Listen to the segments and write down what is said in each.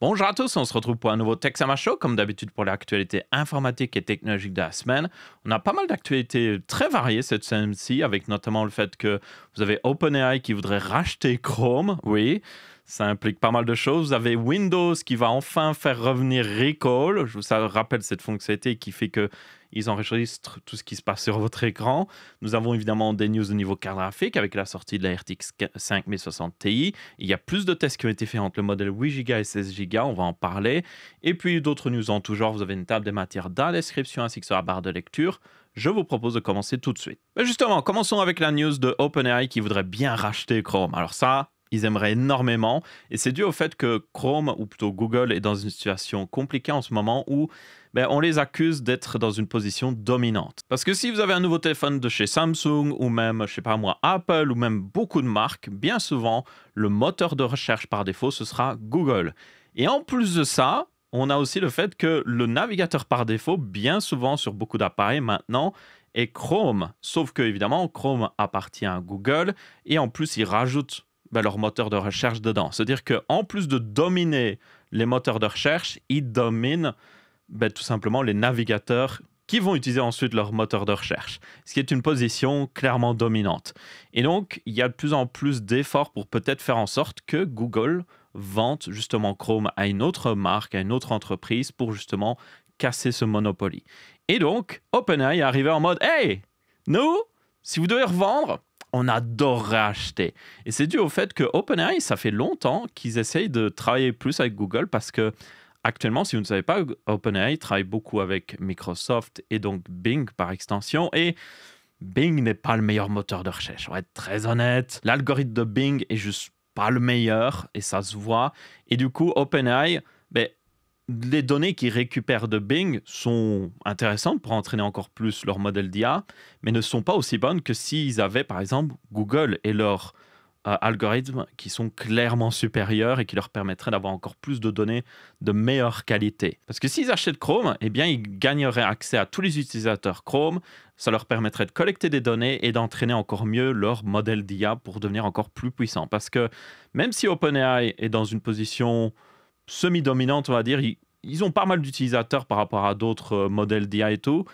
Bonjour à tous, on se retrouve pour un nouveau Texama Show, comme d'habitude pour l'actualité informatique et technologique de la semaine. On a pas mal d'actualités très variées cette semaine-ci, avec notamment le fait que vous avez OpenAI qui voudrait racheter Chrome, oui, ça implique pas mal de choses. Vous avez Windows qui va enfin faire revenir Recall, je vous rappelle cette fonctionnalité qui fait que ils enregistrent tout ce qui se passe sur votre écran. Nous avons évidemment des news au niveau carte graphique avec la sortie de la RTX 5060 Ti. Il y a plus de tests qui ont été faits entre le modèle 8 Go et 16 Go, on va en parler. Et puis d'autres news en tout genre, vous avez une table des matières dans la description ainsi que sur la barre de lecture. Je vous propose de commencer tout de suite. Mais justement, commençons avec la news de OpenAI qui voudrait bien racheter Chrome. Alors ça, ils aimeraient énormément, et c'est dû au fait que Chrome, ou plutôt Google, est dans une situation compliquée en ce moment où on les accuse d'être dans une position dominante. Parce que si vous avez un nouveau téléphone de chez Samsung, ou même, je sais pas moi, Apple, ou même beaucoup de marques, bien souvent, le moteur de recherche par défaut, ce sera Google. Et en plus de ça, on a aussi le fait que le navigateur par défaut, bien souvent sur beaucoup d'appareils maintenant, est Chrome. Sauf que, évidemment, Chrome appartient à Google, et en plus, ils rajoutent leur moteur de recherche dedans. C'est-à-dire qu'en plus de dominer les moteurs de recherche, ils dominent tout simplement les navigateurs qui vont utiliser ensuite leur moteur de recherche, ce qui est une position clairement dominante. Et donc, il y a de plus en plus d'efforts pour peut-être faire en sorte que Google vende justement Chrome à une autre marque, à une autre entreprise pour justement casser ce monopoly. Et donc, OpenAI est arrivé en mode « Hey, nous, si vous devez revendre, on adorerait acheter. » Et c'est dû au fait que OpenAI, ça fait longtemps qu'ils essayent de travailler plus avec Google parce que actuellement, si vous ne savez pas, OpenAI travaille beaucoup avec Microsoft et donc Bing par extension. Et Bing n'est pas le meilleur moteur de recherche. On va être très honnête. L'algorithme de Bing est juste pas le meilleur et ça se voit. Et du coup, OpenAI, les données qu'ils récupèrent de Bing sont intéressantes pour entraîner encore plus leur modèle d'IA, mais ne sont pas aussi bonnes que s'ils avaient, par exemple, Google et leurs algorithmes qui sont clairement supérieurs et qui leur permettraient d'avoir encore plus de données de meilleure qualité. Parce que s'ils achètent Chrome, eh bien, ils gagneraient accès à tous les utilisateurs Chrome. Ça leur permettrait de collecter des données et d'entraîner encore mieux leur modèle d'IA pour devenir encore plus puissant. Parce que même si OpenAI est dans une position semi-dominante, on va dire, ils ont pas mal d'utilisateurs par rapport à d'autres modèles d'IA et tout.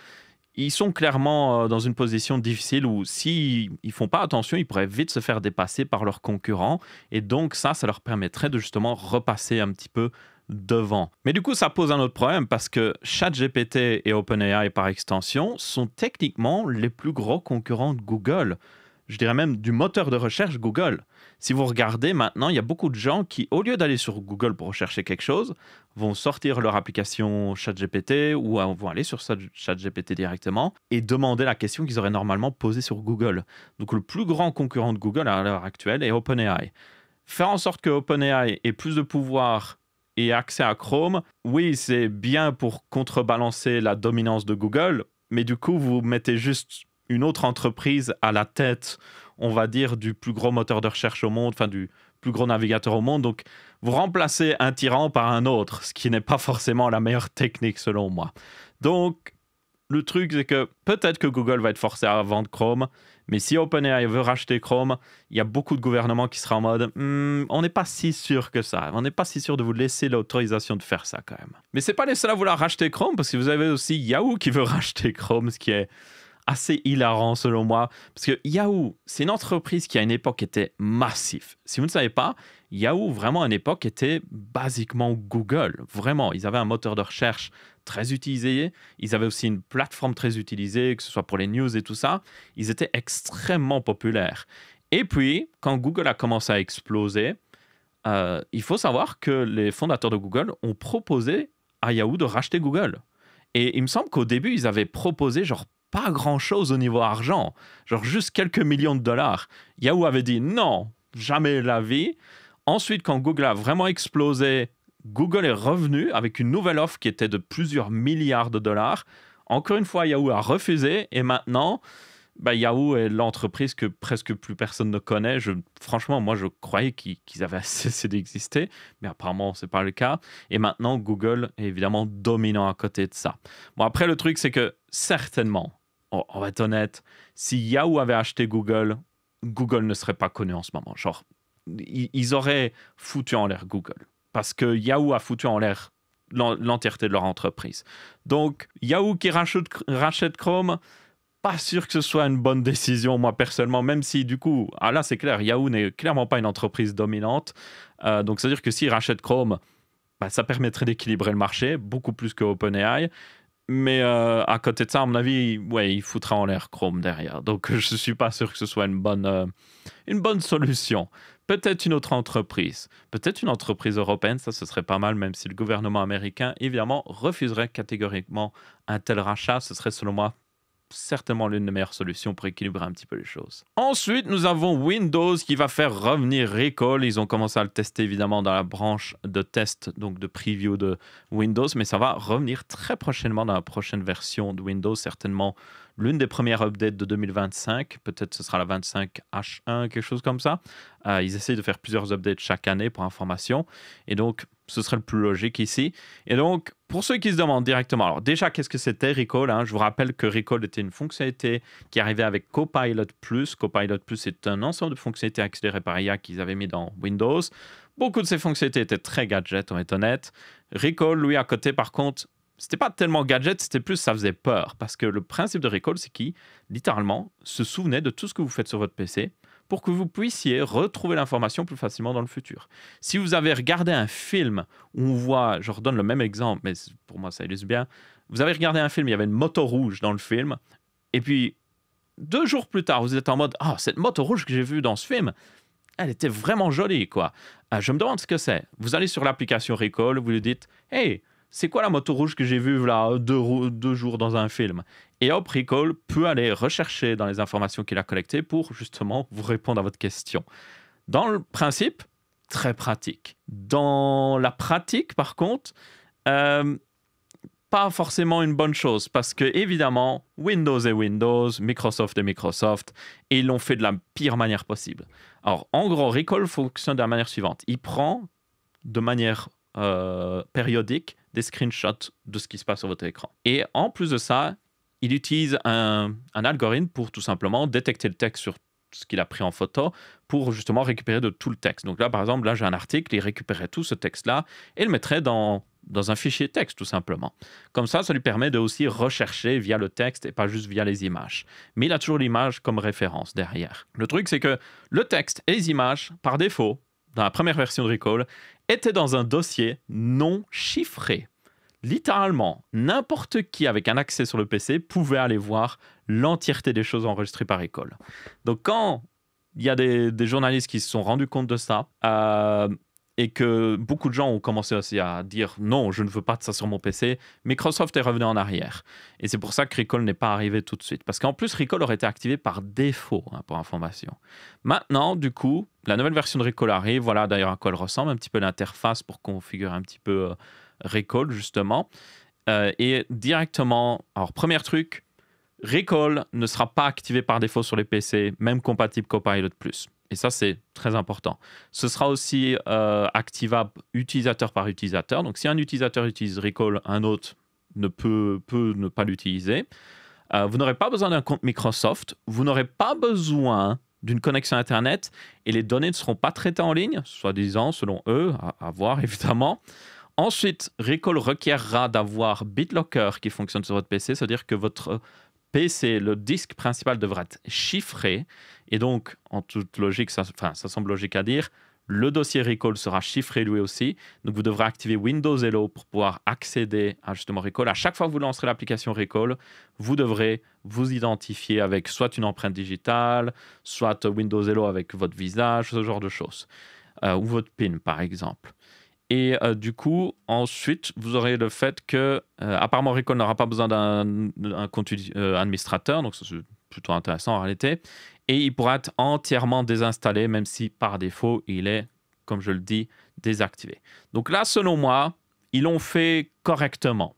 Ils sont clairement dans une position difficile où s'ils ne font pas attention, ils pourraient vite se faire dépasser par leurs concurrents. Et donc ça leur permettrait de justement repasser un petit peu devant. Mais du coup, ça pose un autre problème parce que ChatGPT et OpenAI par extension sont techniquement les plus gros concurrents de Google. Je dirais même du moteur de recherche Google. Si vous regardez maintenant, il y a beaucoup de gens qui, au lieu d'aller sur Google pour rechercher quelque chose, vont sortir leur application ChatGPT ou vont aller sur ChatGPT directement et demander la question qu'ils auraient normalement posée sur Google. Donc le plus grand concurrent de Google à l'heure actuelle est OpenAI. Faire en sorte que OpenAI ait plus de pouvoir et accès à Chrome, oui, c'est bien pour contrebalancer la dominance de Google, mais du coup, vous mettez juste une autre entreprise à la tête, on va dire, du plus gros moteur de recherche au monde, enfin du plus gros navigateur au monde. Donc, vous remplacez un tyran par un autre, ce qui n'est pas forcément la meilleure technique selon moi. Donc, le truc, c'est que peut-être que Google va être forcé à vendre Chrome, mais si OpenAI veut racheter Chrome, il y a beaucoup de gouvernements qui seraient en mode on n'est pas si sûr que ça, on n'est pas si sûr de vous laisser l'autorisation de faire ça quand même. Mais c'est pas les seuls à vouloir racheter Chrome, parce que vous avez aussi Yahoo qui veut racheter Chrome, ce qui est assez hilarant selon moi, parce que Yahoo, c'est une entreprise qui à une époque était massive. Si vous ne savez pas, Yahoo vraiment à une époque était basiquement Google, vraiment. Ils avaient un moteur de recherche très utilisé, ils avaient aussi une plateforme très utilisée, que ce soit pour les news et tout ça. Ils étaient extrêmement populaires. Et puis, quand Google a commencé à exploser, il faut savoir que les fondateurs de Google ont proposé à Yahoo de racheter Google. Et il me semble qu'au début, ils avaient proposé genre pas grand-chose au niveau argent, genre juste quelques millions de dollars. Yahoo avait dit non, jamais la vie. Ensuite, quand Google a vraiment explosé, Google est revenu avec une nouvelle offre qui était de plusieurs milliards de dollars. Encore une fois, Yahoo a refusé et maintenant, Yahoo est l'entreprise que presque plus personne ne connaît. Franchement, moi, je croyais qu'ils avaient cessé d'exister, mais apparemment, ce n'est pas le cas. Et maintenant, Google est évidemment dominant à côté de ça. Bon, après, le truc, c'est que certainement, on va être honnête, si Yahoo avait acheté Google, Google ne serait pas connu en ce moment. Genre, ils auraient foutu en l'air Google. parce que Yahoo a foutu en l'air l'entièreté de leur entreprise. Donc, Yahoo qui rachète Chrome, pas sûr que ce soit une bonne décision, moi personnellement, même si du coup, là c'est clair, Yahoo n'est clairement pas une entreprise dominante. Donc, c'est-à-dire que s'ils rachètent Chrome, ça permettrait d'équilibrer le marché, beaucoup plus que OpenAI. Mais à côté de ça, à mon avis, ouais, il foutra en l'air Chrome derrière. Donc, je ne suis pas sûr que ce soit une bonne solution. Peut-être une autre entreprise. Peut-être une entreprise européenne, ça, ce serait pas mal, même si le gouvernement américain, évidemment, refuserait catégoriquement un tel rachat. Ce serait, selon moi, certainement l'une des meilleures solutions pour équilibrer un petit peu les choses. Ensuite, nous avons Windows qui va faire revenir Recall. Ils ont commencé à le tester évidemment dans la branche de test, donc de preview de Windows, mais ça va revenir très prochainement dans la prochaine version de Windows, certainement l'une des premières updates de 2025. Peut-être ce sera la 25H1, quelque chose comme ça. Ils essayent de faire plusieurs updates chaque année pour information, et donc ce serait le plus logique ici. Et donc, pour ceux qui se demandent directement, alors déjà, qu'est-ce que c'était Recall, hein? Je vous rappelle que Recall était une fonctionnalité qui arrivait avec Copilot+. Copilot+, est un ensemble de fonctionnalités accélérées par IA qu'ils avaient mis dans Windows. Beaucoup de ces fonctionnalités étaient très gadgets, on est honnête. Recall, lui, à côté, par contre, c'était pas tellement gadget, c'était plus ça faisait peur. Parce que le principe de Recall, c'est qu'il, littéralement, se souvenait de tout ce que vous faites sur votre PC pour que vous puissiez retrouver l'information plus facilement dans le futur. Si vous avez regardé un film où on voit, je redonne le même exemple, mais pour moi ça illustre bien, vous avez regardé un film, il y avait une moto rouge dans le film, et puis 2 jours plus tard, vous êtes en mode « Ah, cette moto rouge que j'ai vue dans ce film, elle était vraiment jolie, quoi. Je me demande ce que c'est. » Vous allez sur l'application Recall, vous lui dites « Hey, c'est quoi la moto rouge que j'ai vue là 2 jours dans un film ?» Et hop, Recall peut aller rechercher dans les informations qu'il a collectées pour justement vous répondre à votre question. Dans le principe, très pratique. Dans la pratique, par contre, pas forcément une bonne chose parce que, évidemment, Windows est Windows, Microsoft est Microsoft, et ils l'ont fait de la pire manière possible. Alors, en gros, Recall fonctionne de la manière suivante. Il prend de manière périodique des screenshots de ce qui se passe sur votre écran. Et en plus de ça, il utilise un algorithme pour tout simplement détecter le texte sur ce qu'il a pris en photo pour justement récupérer de tout le texte. Donc là, par exemple, là j'ai un article, il récupérerait tout ce texte-là et le mettrait dans un fichier texte tout simplement. Comme ça lui permet de aussi rechercher via le texte et pas juste via les images. Mais il a toujours l'image comme référence derrière. Le truc, c'est que le texte et les images, par défaut, dans la première version de Recall, étaient dans un dossier non chiffré. Littéralement, n'importe qui avec un accès sur le PC pouvait aller voir l'entièreté des choses enregistrées par Recall. Donc quand il y a des journalistes qui se sont rendus compte de ça, et que beaucoup de gens ont commencé aussi à dire non, je ne veux pas de ça sur mon PC, Microsoft est revenu en arrière. Et c'est pour ça que Recall n'est pas arrivé tout de suite. Parce qu'en plus, Recall aurait été activé par défaut, hein, pour information. Maintenant, du coup, la nouvelle version de Recall arrive. Voilà d'ailleurs à quoi elle ressemble, un petit peu l'interface pour configurer un petit peu Recall, justement. Et directement, alors premier truc, Recall ne sera pas activé par défaut sur les PC, même compatible Copilot+. Et ça, c'est très important. Ce sera aussi activable utilisateur par utilisateur. Donc, si un utilisateur utilise Recall, un autre peut ne pas l'utiliser. Vous n'aurez pas besoin d'un compte Microsoft. Vous n'aurez pas besoin d'une connexion Internet. Et les données ne seront pas traitées en ligne, soi-disant, selon eux, à voir évidemment. Ensuite, Recall requerra d'avoir BitLocker qui fonctionne sur votre PC. C'est-à-dire que votre PC, le disque principal devra être chiffré. Et donc, en toute logique, ça semble logique à dire, le dossier Recall sera chiffré lui aussi. Donc, vous devrez activer Windows Hello pour pouvoir accéder à justement Recall. À chaque fois que vous lancerez l'application Recall, vous devrez vous identifier avec soit une empreinte digitale, soit Windows Hello avec votre visage, ce genre de choses. Ou votre PIN, par exemple. Et du coup, ensuite, vous aurez le fait que, apparemment, Recall n'aura pas besoin d'un compte administrateur, donc c'est plutôt intéressant en réalité. Et il pourra être entièrement désinstallé, même si par défaut, il est, comme je le dis, désactivé. Donc là, selon moi, ils l'ont fait correctement.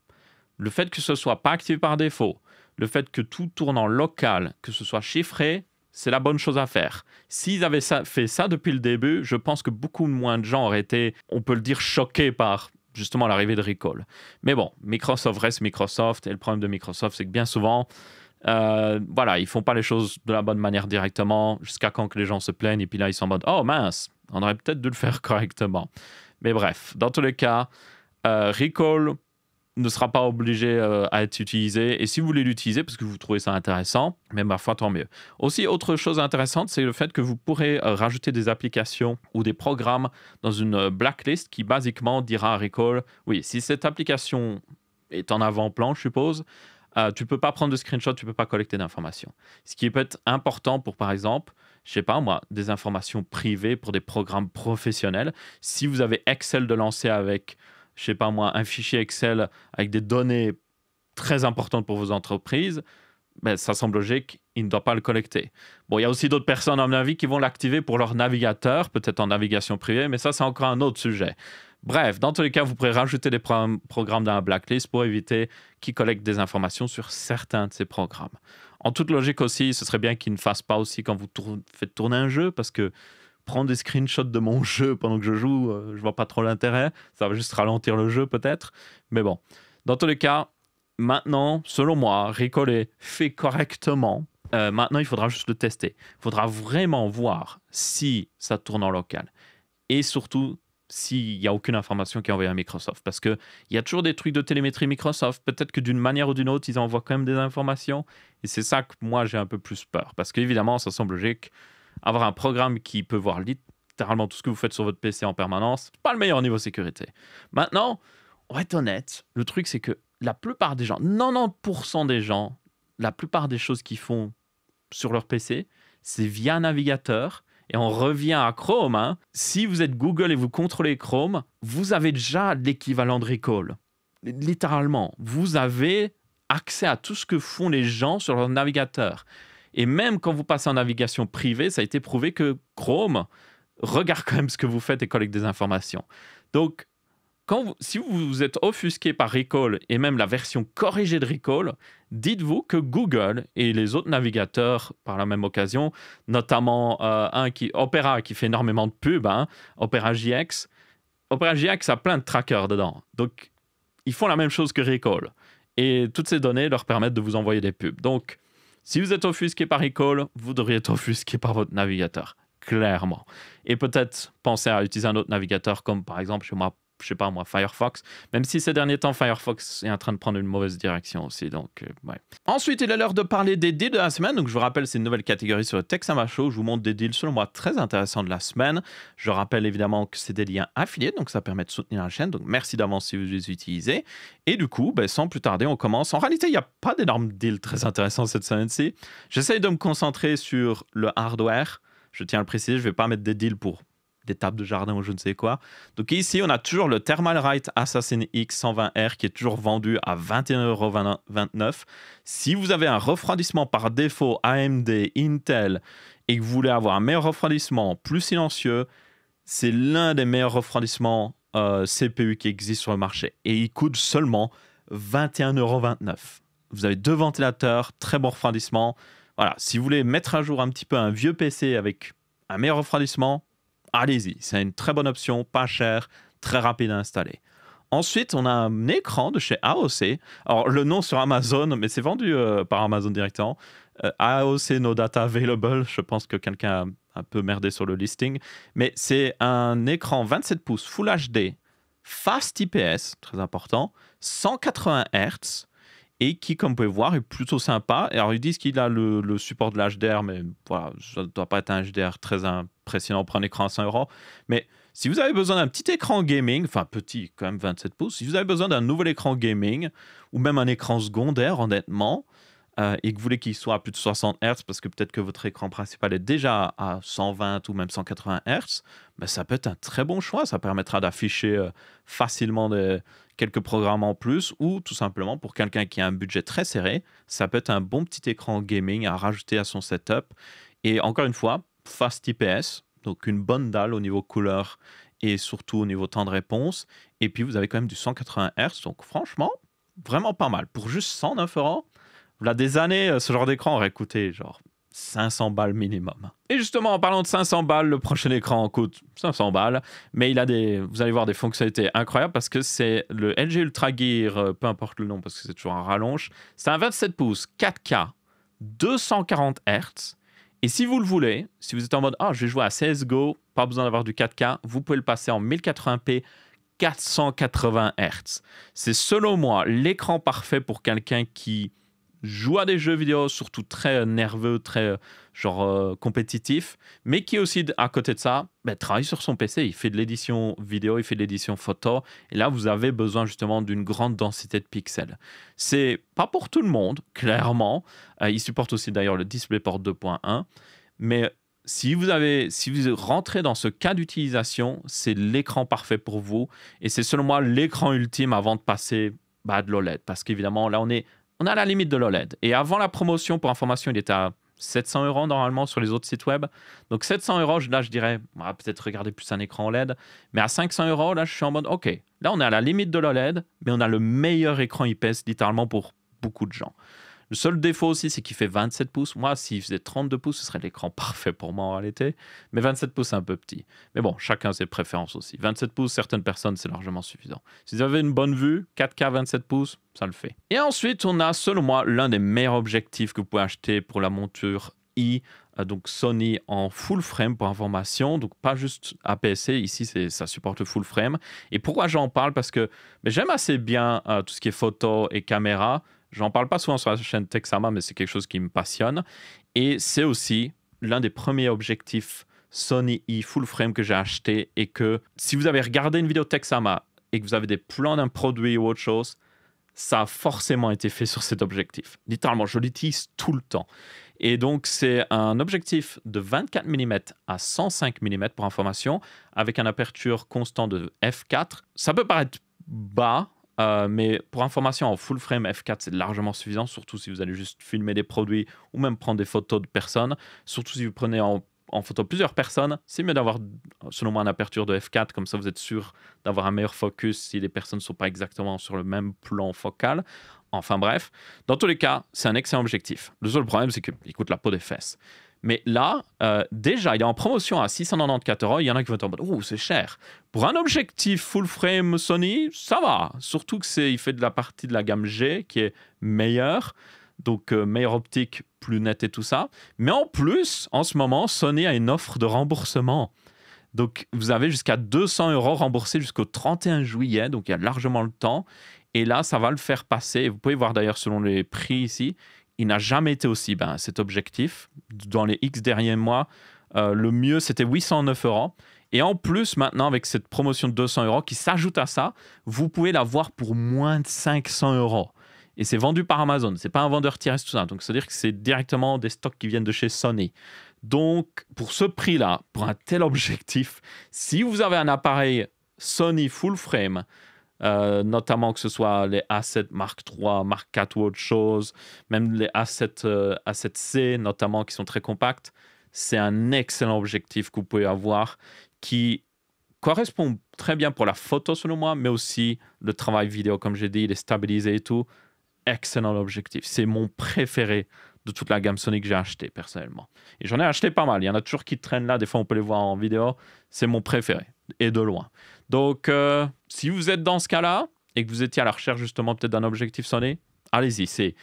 Le fait que ce soit pas activé par défaut, le fait que tout tourne en local, que ce soit chiffré, c'est la bonne chose à faire. S'ils avaient fait ça depuis le début, je pense que beaucoup moins de gens auraient été, on peut le dire, choqués par justement l'arrivée de Recall. Mais bon, Microsoft reste Microsoft, et le problème de Microsoft, c'est que bien souvent, voilà, ils font pas les choses de la bonne manière directement, jusqu'à quand que les gens se plaignent, et puis là, ils sont en mode « Oh mince, on aurait peut-être dû le faire correctement. » Mais bref, dans tous les cas, Recall ne sera pas obligé à être utilisé. Et si vous voulez l'utiliser parce que vous trouvez ça intéressant, mais ma foi, tant mieux. Aussi, autre chose intéressante, c'est le fait que vous pourrez rajouter des applications ou des programmes dans une blacklist qui basiquement dira à Recall, oui, si cette application est en avant-plan, je suppose, tu peux pas prendre de screenshot, tu peux pas collecter d'informations. Ce qui peut être important pour, par exemple, je sais pas moi, des informations privées pour des programmes professionnels. Si vous avez Excel de lancer avec, je sais pas moi, un fichier Excel avec des données très importantes pour vos entreprises, ben, ça semble logique, il ne doit pas le collecter. Bon, il y a aussi d'autres personnes, à mon avis, qui vont l'activer pour leur navigateur, peut-être en navigation privée, mais ça, c'est encore un autre sujet. Bref, dans tous les cas, vous pourrez rajouter des programmes dans la blacklist pour éviter qu'ils collectent des informations sur certains de ces programmes. En toute logique aussi, ce serait bien qu'ils ne fassent pas aussi quand vous faites tourner un jeu, parce que prendre des screenshots de mon jeu pendant que je joue, je vois pas trop l'intérêt. Ça va juste ralentir le jeu peut-être. Mais bon, dans tous les cas, maintenant, selon moi, Recall est fait correctement. Maintenant, il faudra juste le tester. Il faudra vraiment voir si ça tourne en local. Et surtout, s'il n'y a aucune information qui est envoyée à Microsoft. Parce qu'il y a toujours des trucs de télémétrie Microsoft. Peut-être que d'une manière ou d'une autre, ils envoient quand même des informations. Et c'est ça que moi, j'ai un peu plus peur. Parce qu'évidemment, ça semble logique. Avoir un programme qui peut voir littéralement tout ce que vous faites sur votre PC en permanence, c'est pas le meilleur niveau sécurité. Maintenant, on va être honnête, le truc c'est que la plupart des gens, 90% des gens, la plupart des choses qu'ils font sur leur PC, c'est via un navigateur. Et on revient à Chrome. Hein. Si vous êtes Google et vous contrôlez Chrome, vous avez déjà l'équivalent de Recall. Littéralement, vous avez accès à tout ce que font les gens sur leur navigateur. Et même quand vous passez en navigation privée, ça a été prouvé que Chrome regarde quand même ce que vous faites et collecte des informations. Donc, si vous êtes offusqué par Recall et même la version corrigée de Recall, dites-vous que Google et les autres navigateurs, par la même occasion, notamment Opera qui fait énormément de pubs, hein, Opera JX a plein de trackers dedans. Donc, ils font la même chose que Recall. Et toutes ces données leur permettent de vous envoyer des pubs. Donc, si vous êtes offusqué par Recall, vous devriez être offusqué par votre navigateur, clairement. Et peut-être penser à utiliser un autre navigateur comme par exemple chez moi, je sais pas moi, Firefox, même si ces derniers temps, Firefox est en train de prendre une mauvaise direction aussi. Donc, ouais. Ensuite, il est l'heure de parler des deals de la semaine. Donc, je vous rappelle, c'est une nouvelle catégorie sur le Texama Show. Je vous montre des deals, selon moi, très intéressants de la semaine. Je rappelle évidemment que c'est des liens affiliés, donc ça permet de soutenir la chaîne. Donc, merci d'avance si vous les utilisez. Et du coup, sans plus tarder, on commence. En réalité, il n'y a pas d'énormes deals très intéressants cette semaine-ci. J'essaye de me concentrer sur le hardware. Je tiens à le préciser, je ne vais pas mettre des deals pour des tables de jardin ou je ne sais quoi. Donc ici, on a toujours le Thermalright Assassin X120R qui est toujours vendu à 21,29 €. Si vous avez un refroidissement par défaut AMD, Intel et que vous voulez avoir un meilleur refroidissement, plus silencieux, c'est l'un des meilleurs refroidissements CPU qui existent sur le marché. Et il coûte seulement 21,29 €. Vous avez 2 ventilateurs, très bon refroidissement. Voilà, si vous voulez mettre à jour un petit peu un vieux PC avec un meilleur refroidissement, allez-y, c'est une très bonne option, pas cher, très rapide à installer. Ensuite, on a un écran de chez AOC. Alors, le nom sur Amazon, mais c'est vendu par Amazon directement. AOC No Data Available. Je pense que quelqu'un a un peu merdé sur le listing. Mais c'est un écran 27 pouces Full HD, Fast IPS, très important, 180 Hz. Et qui, comme vous pouvez voir, est plutôt sympa. Et alors, ils disent qu'il a le support de l'HDR, mais voilà, ça ne doit pas être un HDR très impressionnant pour un écran à 100 €. Mais si vous avez besoin d'un petit écran gaming, enfin petit, quand même 27 pouces, si vous avez besoin d'un nouvel écran gaming, ou même un écran secondaire, honnêtement, et que vous voulez qu'il soit à plus de 60 Hz, parce que peut-être que votre écran principal est déjà à 120 ou même 180 Hz, ça peut être un très bon choix. Ça permettra d'afficher facilement quelques programmes en plus, ou tout simplement pour quelqu'un qui a un budget très serré, ça peut être un bon petit écran gaming à rajouter à son setup. Et encore une fois, Fast IPS, donc une bonne dalle au niveau couleur et surtout au niveau temps de réponse. Et puis vous avez quand même du 180 Hz, donc franchement, vraiment pas mal. Pour juste 109 €, voilà des années, ce genre d'écran aurait coûté genre 500 balles minimum. Et justement, en parlant de 500 balles, le prochain écran coûte 500 balles, mais il a vous allez voir des fonctionnalités incroyables parce que c'est le LG Ultra Gear, peu importe le nom parce que c'est toujours un rallonge. C'est un 27 pouces 4K, 240 Hz, Et si vous le voulez, si vous êtes en mode « Ah, je vais jouer à CSGO, pas besoin d'avoir du 4K », vous pouvez le passer en 1080p 480 Hz. C'est selon moi l'écran parfait pour quelqu'un qui joue à des jeux vidéo, surtout très nerveux, très compétitif, mais qui aussi, à côté de ça, travaille sur son PC. Il fait de l'édition vidéo, il fait de l'édition photo. Et là, vous avez besoin justement d'une grande densité de pixels. C'est pas pour tout le monde, clairement. Il supporte aussi d'ailleurs le DisplayPort 2.1. Mais si vous rentrez dans ce cas d'utilisation, c'est l'écran parfait pour vous. Et c'est selon moi l'écran ultime avant de passer à de l'OLED. Parce qu'évidemment, là, on est à la limite de l'OLED. Et avant la promotion, pour information, il était à 700 € normalement sur les autres sites web. Donc 700 €, là, je dirais, peut-être regarder plus un écran OLED. Mais à 500 €, là, je suis en mode, OK, là, on est à la limite de l'OLED, mais on a le meilleur écran IPS, littéralement, pour beaucoup de gens. Le seul défaut aussi, c'est qu'il fait 27 pouces. Moi, s'il faisait 32 pouces, ce serait l'écran parfait pour moi en réalité. Mais 27 pouces, c'est un peu petit. Mais bon, chacun ses préférences aussi. 27 pouces, certaines personnes, c'est largement suffisant. Si vous avez une bonne vue, 4K 27 pouces, ça le fait. Et ensuite, on a, selon moi, l'un des meilleurs objectifs que vous pouvez acheter pour la monture I, donc Sony en full frame pour information, donc pas juste APS-C, ici ça supporte le full frame. Et pourquoi j'en parle? Parce que j'aime assez bien tout ce qui est photo et caméra. J'en parle pas souvent sur la chaîne Texama, mais c'est quelque chose qui me passionne. Et c'est aussi l'un des premiers objectifs Sony E full frame que j'ai acheté, et que si vous avez regardé une vidéo Texama et que vous avez des plans d'un produit ou autre chose, ça a forcément été fait sur cet objectif. Littéralement, je l'utilise tout le temps. Et donc, c'est un objectif de 24 mm à 105 mm pour information, avec un aperture constant de f4. Ça peut paraître bas, mais pour information, en full frame f4, c'est largement suffisant, surtout si vous allez juste filmer des produits ou même prendre des photos de personnes. Surtout si vous prenez en photo plusieurs personnes, c'est mieux d'avoir, selon moi, une aperture de f4, comme ça vous êtes sûr d'avoir un meilleur focus si les personnes ne sont pas exactement sur le même plan focal. Enfin bref, dans tous les cas, c'est un excellent objectif. Le seul problème, c'est qu'il coûte la peau des fesses. Mais là, déjà, il est en promotion à 694 €. Il y en a qui vont être en mode « Oh, c'est cher ». Pour un objectif full frame Sony, ça va. Surtout qu'il fait de la partie de la gamme G qui est meilleure. Donc, meilleure optique, plus nette et tout ça. Mais en plus, en ce moment, Sony a une offre de remboursement. Donc, vous avez jusqu'à 200 € remboursés jusqu'au 31 juillet. Donc, il y a largement le temps. Et là, ça va le faire passer. Et vous pouvez voir d'ailleurs selon les prix ici, il n'a jamais été aussi bas, cet objectif. Dans les X derniers mois, le mieux, c'était 809 €. Et en plus, maintenant, avec cette promotion de 200 € qui s'ajoute à ça, vous pouvez l'avoir pour moins de 500 €. Et c'est vendu par Amazon. Ce n'est pas un vendeur tiers, tout ça. Donc, c'est-à-dire que c'est directement des stocks qui viennent de chez Sony. Donc, pour ce prix-là, pour un tel objectif, si vous avez un appareil Sony full frame, notamment que ce soit les A7 Mark III, Mark IV ou autre chose, même les A7C notamment qui sont très compacts, c'est un excellent objectif que vous pouvez avoir qui correspond très bien pour la photo selon moi, mais aussi le travail vidéo, comme j'ai dit, il est stabilisé et tout. Excellent objectif. C'est mon préféré de toute la gamme Sony que j'ai acheté personnellement. Et j'en ai acheté pas mal. Il y en a toujours qui traînent là. Des fois, on peut les voir en vidéo. C'est mon préféré, et de loin. Donc, si vous êtes dans ce cas-là et que vous étiez à la recherche justement peut-être d'un objectif Sony, allez-y. C'est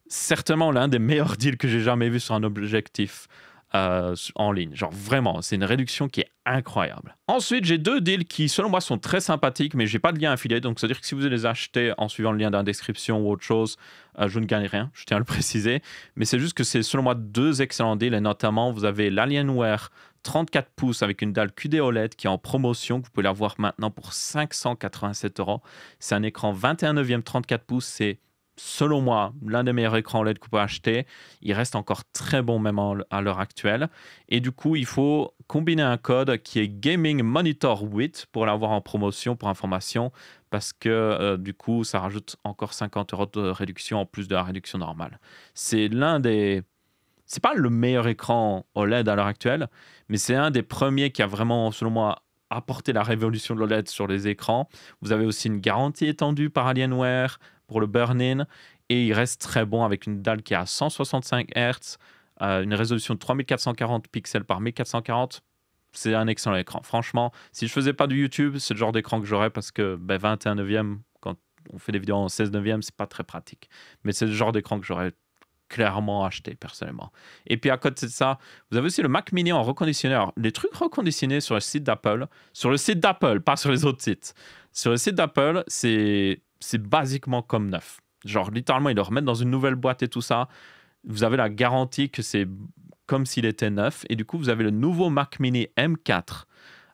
certainement l'un des meilleurs deals que j'ai jamais vu sur un objectif en ligne. Genre vraiment, c'est une réduction qui est incroyable. Ensuite, j'ai deux deals qui, selon moi, sont très sympathiques, mais j'ai pas de lien affilié. Donc, c'est-à-dire que si vous les achetez en suivant le lien dans la description ou autre chose, je ne gagne rien. Je tiens à le préciser. Mais c'est juste que c'est, selon moi, deux excellents deals. Et notamment, vous avez l'Alienware 34 pouces avec une dalle QD OLED qui est en promotion, que vous pouvez l'avoir maintenant pour 587 €. C'est un écran 21/9 34 pouces. C'est, selon moi, l'un des meilleurs écrans OLED que vous pouvez acheter. Il reste encore très bon même à l'heure actuelle. Et du coup, il faut combiner un code qui est Gaming Monitor 8 pour l'avoir en promotion, pour information, parce que du coup, ça rajoute encore 50 € de réduction en plus de la réduction normale. C'est l'un des... C'est pas le meilleur écran OLED à l'heure actuelle, mais c'est un des premiers qui a vraiment, selon moi, apporté la révolution de l'OLED sur les écrans. Vous avez aussi une garantie étendue par Alienware pour le burn-in, et il reste très bon avec une dalle qui est à 165 Hz, une résolution de 3440 pixels par 1440. C'est un excellent écran. Franchement, si je faisais pas du YouTube, c'est le genre d'écran que j'aurais, parce que 21/9, quand on fait des vidéos en 16/9, c'est pas très pratique. Mais c'est le genre d'écran que j'aurais clairement acheter personnellement. Et puis à côté de ça, vous avez aussi le Mac Mini en reconditionné. Alors, les trucs reconditionnés sur le site d'Apple, pas sur les autres sites. Sur le site d'Apple, c'est basiquement comme neuf. Genre, littéralement, ils le remettent dans une nouvelle boîte et tout ça. Vous avez la garantie que c'est comme s'il était neuf. Et du coup, vous avez le nouveau Mac Mini M4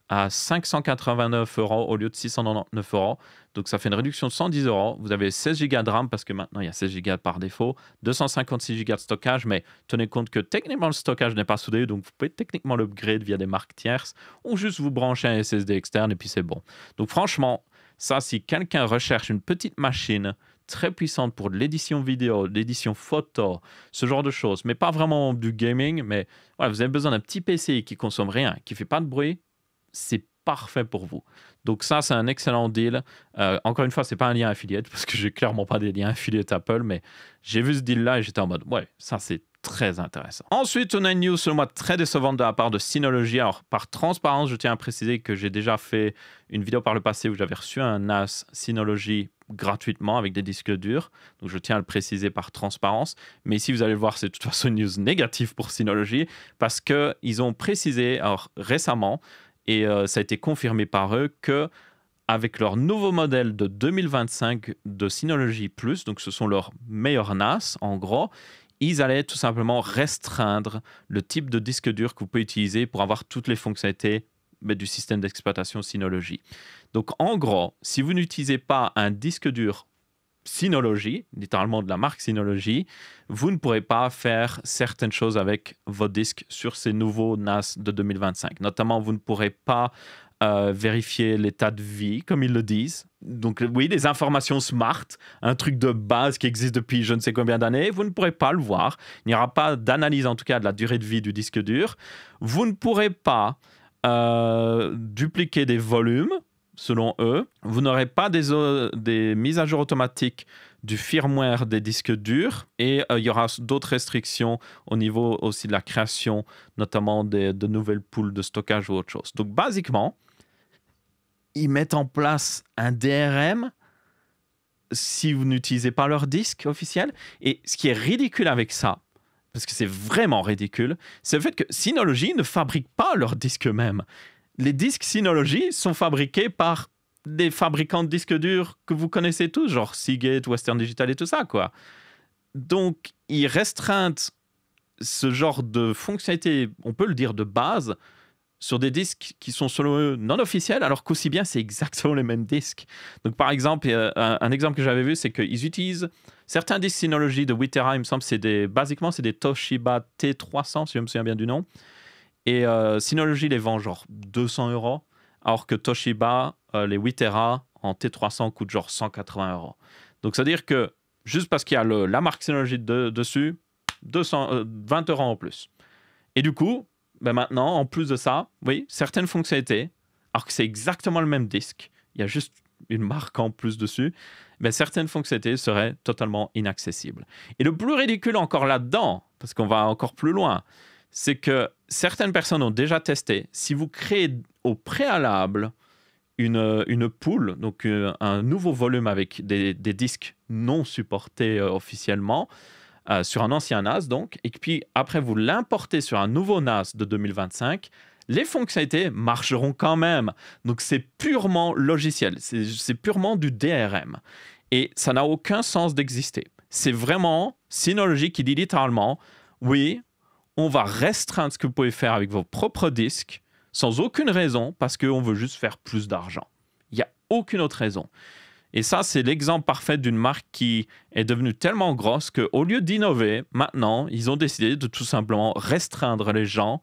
à 589 € au lieu de 699 €. Donc, ça fait une réduction de 110 €. Vous avez 16 Go de RAM parce que maintenant, il y a 16 Go par défaut. 256 Go de stockage, mais tenez compte que techniquement, le stockage n'est pas soudé. Donc, vous pouvez techniquement l'upgrade via des marques tierces ou juste vous brancher un SSD externe et puis c'est bon. Donc, franchement, ça, si quelqu'un recherche une petite machine très puissante pour de l'édition vidéo, de l'édition photo, ce genre de choses, mais pas vraiment du gaming, mais voilà, vous avez besoin d'un petit PC qui consomme rien, qui fait pas de bruit, c'est parfait pour vous. Donc ça, c'est un excellent deal. Encore une fois, c'est pas un lien affiliate parce que j'ai clairement pas des liens affiliate Apple, mais j'ai vu ce deal-là et j'étais en mode, ouais, ça c'est très intéressant. Ensuite, on a une news selon moi très décevante de la part de Synology. Alors, par transparence, je tiens à préciser que j'ai déjà fait une vidéo par le passé où j'avais reçu un NAS Synology gratuitement avec des disques durs. Donc, je tiens à le préciser par transparence. Mais ici, vous allez le voir, c'est de toute façon une news négative pour Synology parce qu'ils ont précisé alors, récemment, et ça a été confirmé par eux, que avec leur nouveau modèle de 2025 de Synology Plus, donc ce sont leurs meilleurs NAS, en gros, ils allaient tout simplement restreindre le type de disque dur que vous pouvez utiliser pour avoir toutes les fonctionnalités du système d'exploitation Synology. Donc en gros, si vous n'utilisez pas un disque dur Synology, littéralement de la marque Synology, vous ne pourrez pas faire certaines choses avec vos disques sur ces nouveaux NAS de 2025. Notamment, vous ne pourrez pas vérifier l'état de vie, comme ils le disent. Donc oui, des informations smart, un truc de base qui existe depuis je ne sais combien d'années, vous ne pourrez pas le voir. Il n'y aura pas d'analyse, en tout cas, de la durée de vie du disque dur. Vous ne pourrez pas dupliquer des volumes, selon eux. Vous n'aurez pas des mises à jour automatiques du firmware des disques durs et il y aura d'autres restrictions au niveau aussi de la création, notamment de nouvelles poules de stockage ou autre chose. Donc, basiquement, ils mettent en place un DRM si vous n'utilisez pas leur disque officiel. Et ce qui est ridicule avec ça, parce que c'est vraiment ridicule, c'est le fait que Synology ne fabrique pas leurs disques eux-mêmes. Les disques Synology sont fabriqués par des fabricants de disques durs que vous connaissez tous, genre Seagate, Western Digital et tout ça, quoi. Donc, ils restreignent ce genre de fonctionnalité, on peut le dire de base, sur des disques qui sont selon eux non officiels, alors qu'aussi bien, c'est exactement les mêmes disques. Donc, par exemple, un exemple que j'avais vu, c'est qu'ils utilisent certains disques Synology de 8 Tera, il me semble, basiquement, c'est des Toshiba T300, si je me souviens bien du nom. Et Synology les vend genre 200 €, alors que Toshiba, les 8 Tera en T300 coûtent genre 180 €. Donc, c'est-à-dire que juste parce qu'il y a la marque Synology dessus, 20 € en plus. Et du coup, maintenant, en plus de ça, oui, certaines fonctionnalités, alors que c'est exactement le même disque, il y a juste une marque en plus dessus, certaines fonctionnalités seraient totalement inaccessibles. Et le plus ridicule encore là-dedans, parce qu'on va encore plus loin, c'est que certaines personnes ont déjà testé. Si vous créez au préalable une pool, donc un nouveau volume avec des disques non supportés officiellement, sur un ancien NAS, donc, et puis après vous l'importez sur un nouveau NAS de 2025, les fonctionnalités marcheront quand même. Donc c'est purement logiciel, c'est purement du DRM. Et ça n'a aucun sens d'exister. C'est vraiment Synology qui dit littéralement, oui, on va restreindre ce que vous pouvez faire avec vos propres disques sans aucune raison parce qu'on veut juste faire plus d'argent. Il n'y a aucune autre raison. Et ça, c'est l'exemple parfait d'une marque qui est devenue tellement grosse qu'au lieu d'innover, maintenant, ils ont décidé de tout simplement restreindre les gens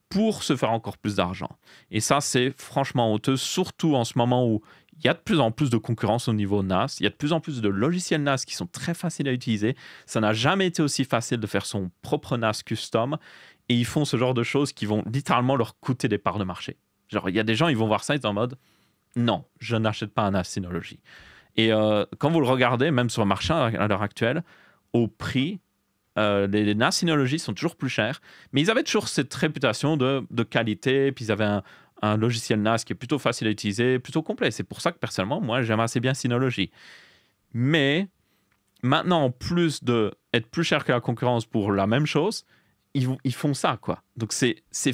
pour se faire encore plus d'argent. Et ça, c'est franchement honteux, surtout en ce moment où il y a de plus en plus de concurrence au niveau NAS. Il y a de plus en plus de logiciels NAS qui sont très faciles à utiliser. Ça n'a jamais été aussi facile de faire son propre NAS custom. Et ils font ce genre de choses qui vont littéralement leur coûter des parts de marché. Genre, il y a des gens, ils vont voir ça, ils sont en mode « Non, je n'achète pas un NAS Synology ». Et quand vous le regardez, même sur le marché à l'heure actuelle, au prix, les NAS Synology sont toujours plus chers. Mais ils avaient toujours cette réputation de qualité. Puis ils avaient un logiciel NAS qui est plutôt facile à utiliser, plutôt complet. C'est pour ça que personnellement, moi, j'aime assez bien Synology. Mais maintenant, en plus d'être plus cher que la concurrence pour la même chose, ils font ça, quoi. Donc,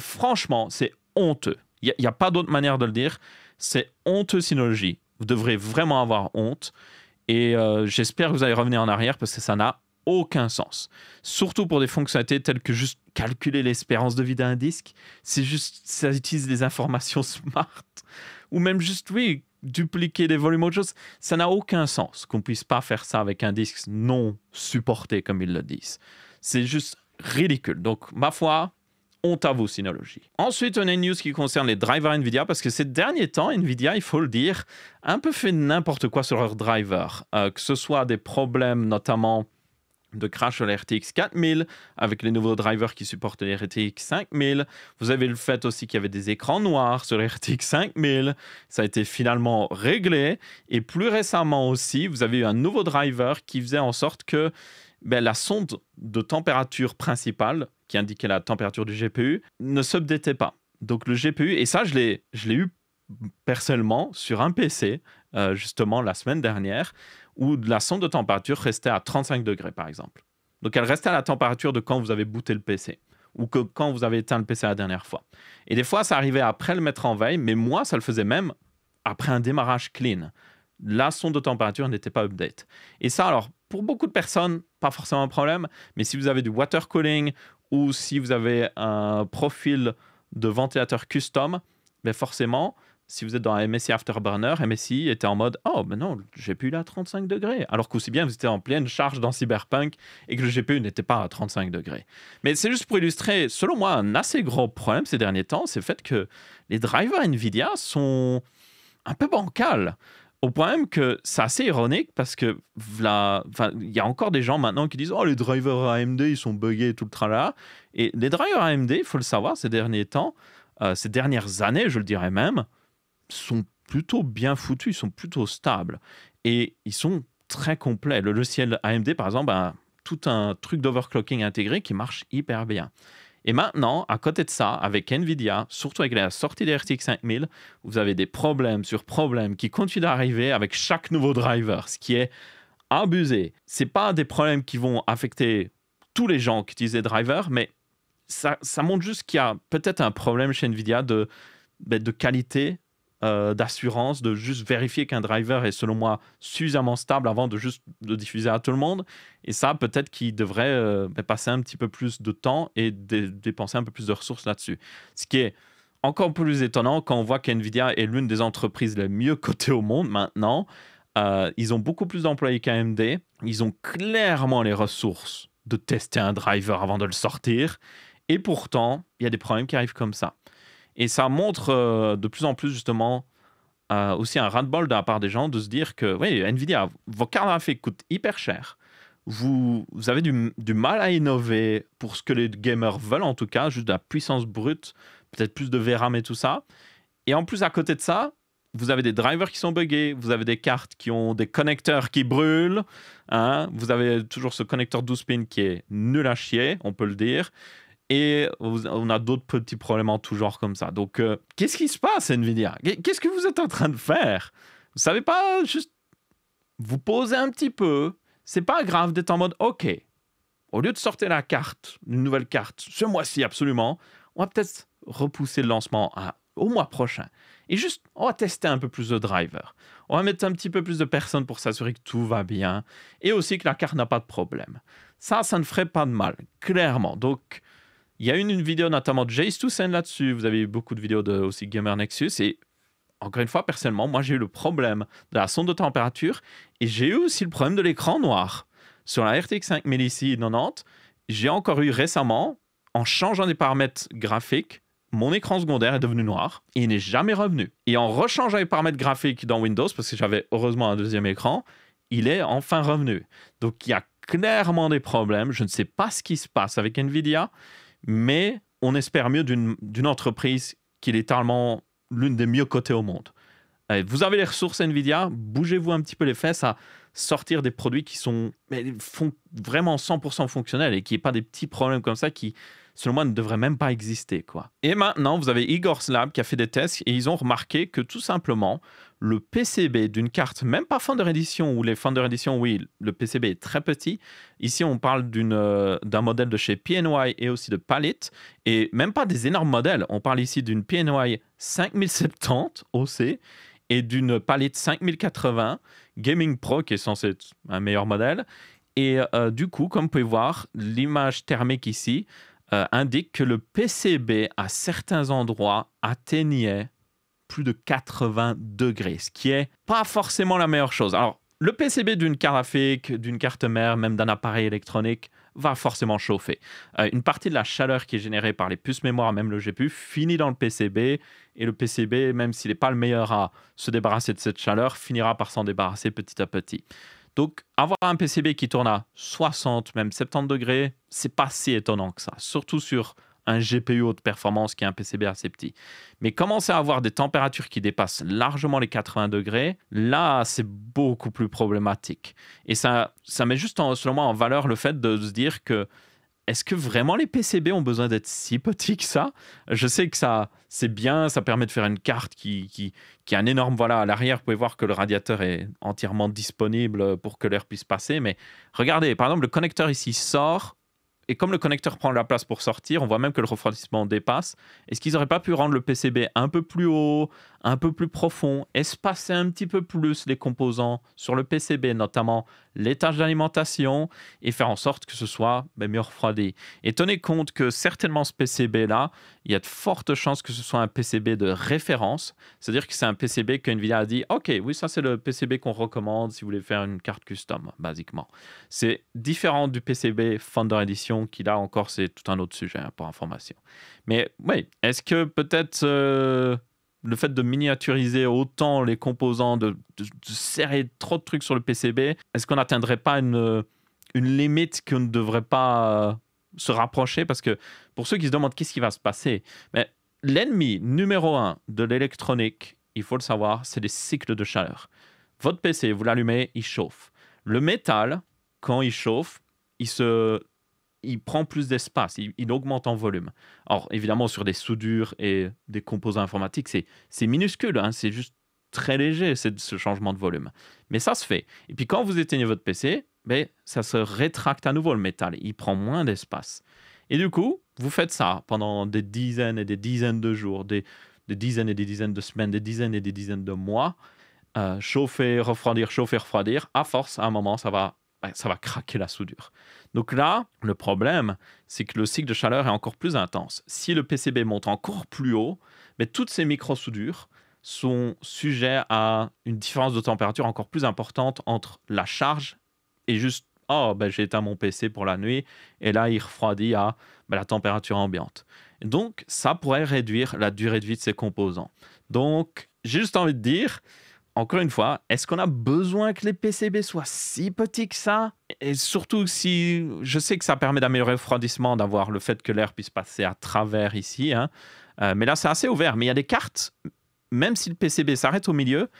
franchement, c'est honteux. Il n'y a pas d'autre manière de le dire. C'est honteux, Synology. Vous devrez vraiment avoir honte. Et j'espère que vous allez revenir en arrière parce que ça n'a aucun sens. Surtout pour des fonctionnalités telles que juste calculer l'espérance de vie d'un disque. C'est juste, ça utilise des informations smart. Ou même juste, oui, dupliquer des volumes, autre chose. Ça n'a aucun sens qu'on ne puisse pas faire ça avec un disque non supporté, comme ils le disent. C'est juste ridicule. Donc, ma foi, honte à vous, Synology. Ensuite, on a une news qui concerne les drivers NVIDIA, parce que ces derniers temps, NVIDIA, il faut le dire, a un peu fait n'importe quoi sur leurs drivers. Que ce soit des problèmes, notamment de crash sur les RTX 4000, avec les nouveaux drivers qui supportent les RTX 5000. Vous avez le fait aussi qu'il y avait des écrans noirs sur les RTX 5000. Ça a été finalement réglé. Et plus récemment aussi, vous avez eu un nouveau driver qui faisait en sorte que la sonde de température principale, qui indiquait la température du GPU, ne s'updatait pas. Donc le GPU, et ça je l'ai eu personnellement sur un PC, justement la semaine dernière, où la sonde de température restait à 35 degrés par exemple. Donc elle restait à la température de quand vous avez booté le PC, ou que quand vous avez éteint le PC la dernière fois. Et des fois ça arrivait après le mettre en veille, mais moi ça le faisait même après un démarrage clean. La sonde de température n'était pas update. Et ça, alors, pour beaucoup de personnes, pas forcément un problème, mais si vous avez du water cooling ou si vous avez un profil de ventilateur custom, forcément, si vous êtes dans un MSI Afterburner, MSI était en mode « Oh, mais non, le GPU est à 35 degrés », alors qu'aussi bien vous étiez en pleine charge dans Cyberpunk et que le GPU n'était pas à 35 degrés. Mais c'est juste pour illustrer, selon moi, un assez gros problème ces derniers temps, c'est le fait que les drivers NVIDIA sont un peu bancals. Au point même que c'est assez ironique parce que il y a encore des gens maintenant qui disent « Oh, les drivers AMD, ils sont buggés et tout le tralala ». Et les drivers AMD, il faut le savoir, ces derniers temps, ces dernières années, je le dirais même, sont plutôt bien foutus, ils sont plutôt stables. Et ils sont très complets. Le logiciel AMD, par exemple, a tout un truc d'overclocking intégré qui marche hyper bien. Et maintenant, à côté de ça, avec NVIDIA, surtout avec la sortie des RTX 5000, vous avez des problèmes sur problèmes qui continuent d'arriver avec chaque nouveau driver, ce qui est abusé. Ce n'est pas des problèmes qui vont affecter tous les gens qui utilisent les drivers, mais ça montre juste qu'il y a peut-être un problème chez NVIDIA de qualité, d'assurance, de juste vérifier qu'un driver est, selon moi, suffisamment stable avant de juste le diffuser à tout le monde. Et ça, peut-être qu'il devrait passer un petit peu plus de temps et dépenser un peu plus de ressources là-dessus. Ce qui est encore plus étonnant quand on voit qu'NVIDIA est l'une des entreprises les mieux cotées au monde maintenant. Ils ont beaucoup plus d'employés qu'AMD. Ils ont clairement les ressources de tester un driver avant de le sortir. Et pourtant, il y a des problèmes qui arrivent comme ça. Et ça montre de plus en plus, justement, aussi un ras-le-bol de la part des gens de se dire que, oui, NVIDIA, vos cartes graphiques coûtent hyper cher. Vous avez du mal à innover pour ce que les gamers veulent, en tout cas, juste de la puissance brute, peut-être plus de VRAM et tout ça. Et en plus, à côté de ça, vous avez des drivers qui sont buggés, vous avez des cartes qui ont des connecteurs qui brûlent, hein, vous avez toujours ce connecteur 12 pins qui est nul à chier, on peut le dire. Et on a d'autres petits problèmes en tout genre comme ça. Donc, qu'est-ce qui se passe, NVIDIA? Qu'est-ce que vous êtes en train de faire? Vous savez pas juste vous poser un petit peu? C'est pas grave d'être en mode, OK, au lieu de sortir la carte, une nouvelle carte, ce mois-ci absolument, on va peut-être repousser le lancement au mois prochain. Et juste, on va tester un peu plus de drivers. On va mettre un petit peu plus de personnes pour s'assurer que tout va bien. Et aussi que la carte n'a pas de problème. Ça ne ferait pas de mal, clairement. Donc, il y a une vidéo notamment de Jace Toussaint là-dessus. Vous avez eu beaucoup de vidéos de aussi Gamer Nexus. Et encore une fois, personnellement, moi, j'ai eu le problème de la sonde de température. Et j'ai eu aussi le problème de l'écran noir. Sur la RTX 5000 ici, 90, j'ai encore eu récemment, en changeant des paramètres graphiques, mon écran secondaire est devenu noir et il n'est jamais revenu. Et en rechangeant les paramètres graphiques dans Windows, parce que j'avais heureusement un deuxième écran, il est enfin revenu. Donc, il y a clairement des problèmes. Je ne sais pas ce qui se passe avec NVIDIA, mais on espère mieux d'une entreprise qui est littéralement l'une des mieux cotées au monde. Vous avez les ressources NVIDIA, bougez-vous un petit peu les fesses à sortir des produits qui font vraiment 100% fonctionnels et qui n'aient pas des petits problèmes comme ça qui selon moi, ne devrait même pas exister, quoi. Et maintenant, vous avez Igor's Lab qui a fait des tests et ils ont remarqué que tout simplement, le PCB d'une carte, même pas Founder Edition, ou les Founder Edition, oui, le PCB est très petit. Ici, on parle d'un modèle de chez PNY et aussi de Palette, et même pas des énormes modèles. On parle ici d'une PNY 5070 OC et d'une Palette 5080 Gaming Pro, qui est censé être un meilleur modèle. Et du coup, comme vous pouvez voir, l'image thermique ici indique que le PCB, à certains endroits, atteignait plus de 80 degrés, ce qui est pas forcément la meilleure chose. Alors, le PCB d'une carte graphique, d'une carte mère, même d'un appareil électronique, va forcément chauffer. Une partie de la chaleur qui est générée par les puces mémoire, même le GPU, finit dans le PCB, et le PCB, même s'il n'est pas le meilleur à se débarrasser de cette chaleur, finira par s'en débarrasser petit à petit. Donc, avoir un PCB qui tourne à 60, même 70 degrés, c'est pas si étonnant que ça, surtout sur un GPU haute performance qui est un PCB assez petit. Mais commencer à avoir des températures qui dépassent largement les 80 degrés, là, c'est beaucoup plus problématique. Et ça met juste, selon moi, en valeur le fait de se dire que est-ce que vraiment les PCB ont besoin d'être si petits que ça? Je sais que ça, c'est bien, ça permet de faire une carte qui a un énorme... Voilà, à l'arrière, vous pouvez voir que le radiateur est entièrement disponible pour que l'air puisse passer. Mais regardez, par exemple, le connecteur ici sort. Et comme le connecteur prend la place pour sortir, on voit même que le refroidissement dépasse. Est-ce qu'ils n'auraient pas pu rendre le PCB un peu plus haut, un peu plus profond, espacer un petit peu plus les composants sur le PCB, notamment l'étage d'alimentation, et faire en sorte que ce soit mieux refroidi? Et tenez compte que certainement ce PCB-là, il y a de fortes chances que ce soit un PCB de référence. C'est-à-dire que c'est un PCB que Nvidia a dit « Ok, oui, ça c'est le PCB qu'on recommande si vous voulez faire une carte custom, basiquement. » C'est différent du PCB Founder Edition, qui là encore, c'est tout un autre sujet pour information. Mais oui, est-ce que peut-être le fait de miniaturiser autant les composants, de serrer trop de trucs sur le PCB, est-ce qu'on n'atteindrait pas une limite qu'on ne devrait pas se rapprocher? Parce que pour ceux qui se demandent qu'est-ce qui va se passer, mais l'ennemi numéro 1 de l'électronique, il faut le savoir, c'est les cycles de chaleur. Votre PC, vous l'allumez, il chauffe. Le métal, quand il chauffe, il prend plus d'espace, il augmente en volume. Alors, évidemment, sur des soudures et des composants informatiques, c'est minuscule, hein, c'est juste très léger, ce changement de volume. Mais ça se fait. Et puis, quand vous éteignez votre PC, ça se rétracte à nouveau, le métal. Il prend moins d'espace. Et du coup, vous faites ça pendant des dizaines et des dizaines de jours, des dizaines et des dizaines de semaines, des dizaines et des dizaines de mois. Chauffer, refroidir. À force, à un moment, ça va craquer la soudure. Donc là, le problème, c'est que le cycle de chaleur est encore plus intense. Si le PCB monte encore plus haut, toutes ces micro-soudures sont sujets à une différence de température encore plus importante entre la charge et juste « Oh, j'ai éteint mon PC pour la nuit » et là, il refroidit à la température ambiante. Et donc, ça pourrait réduire la durée de vie de ces composants. Donc, j'ai juste envie de dire... Encore une fois, est-ce qu'on a besoin que les PCB soient si petits que ça? Et surtout si je sais que ça permet d'améliorer le refroidissement, d'avoir le fait que l'air puisse passer à travers ici. Hein. Mais là, c'est assez ouvert. Mais il y a des cartes, même si le PCB s'arrête au milieu,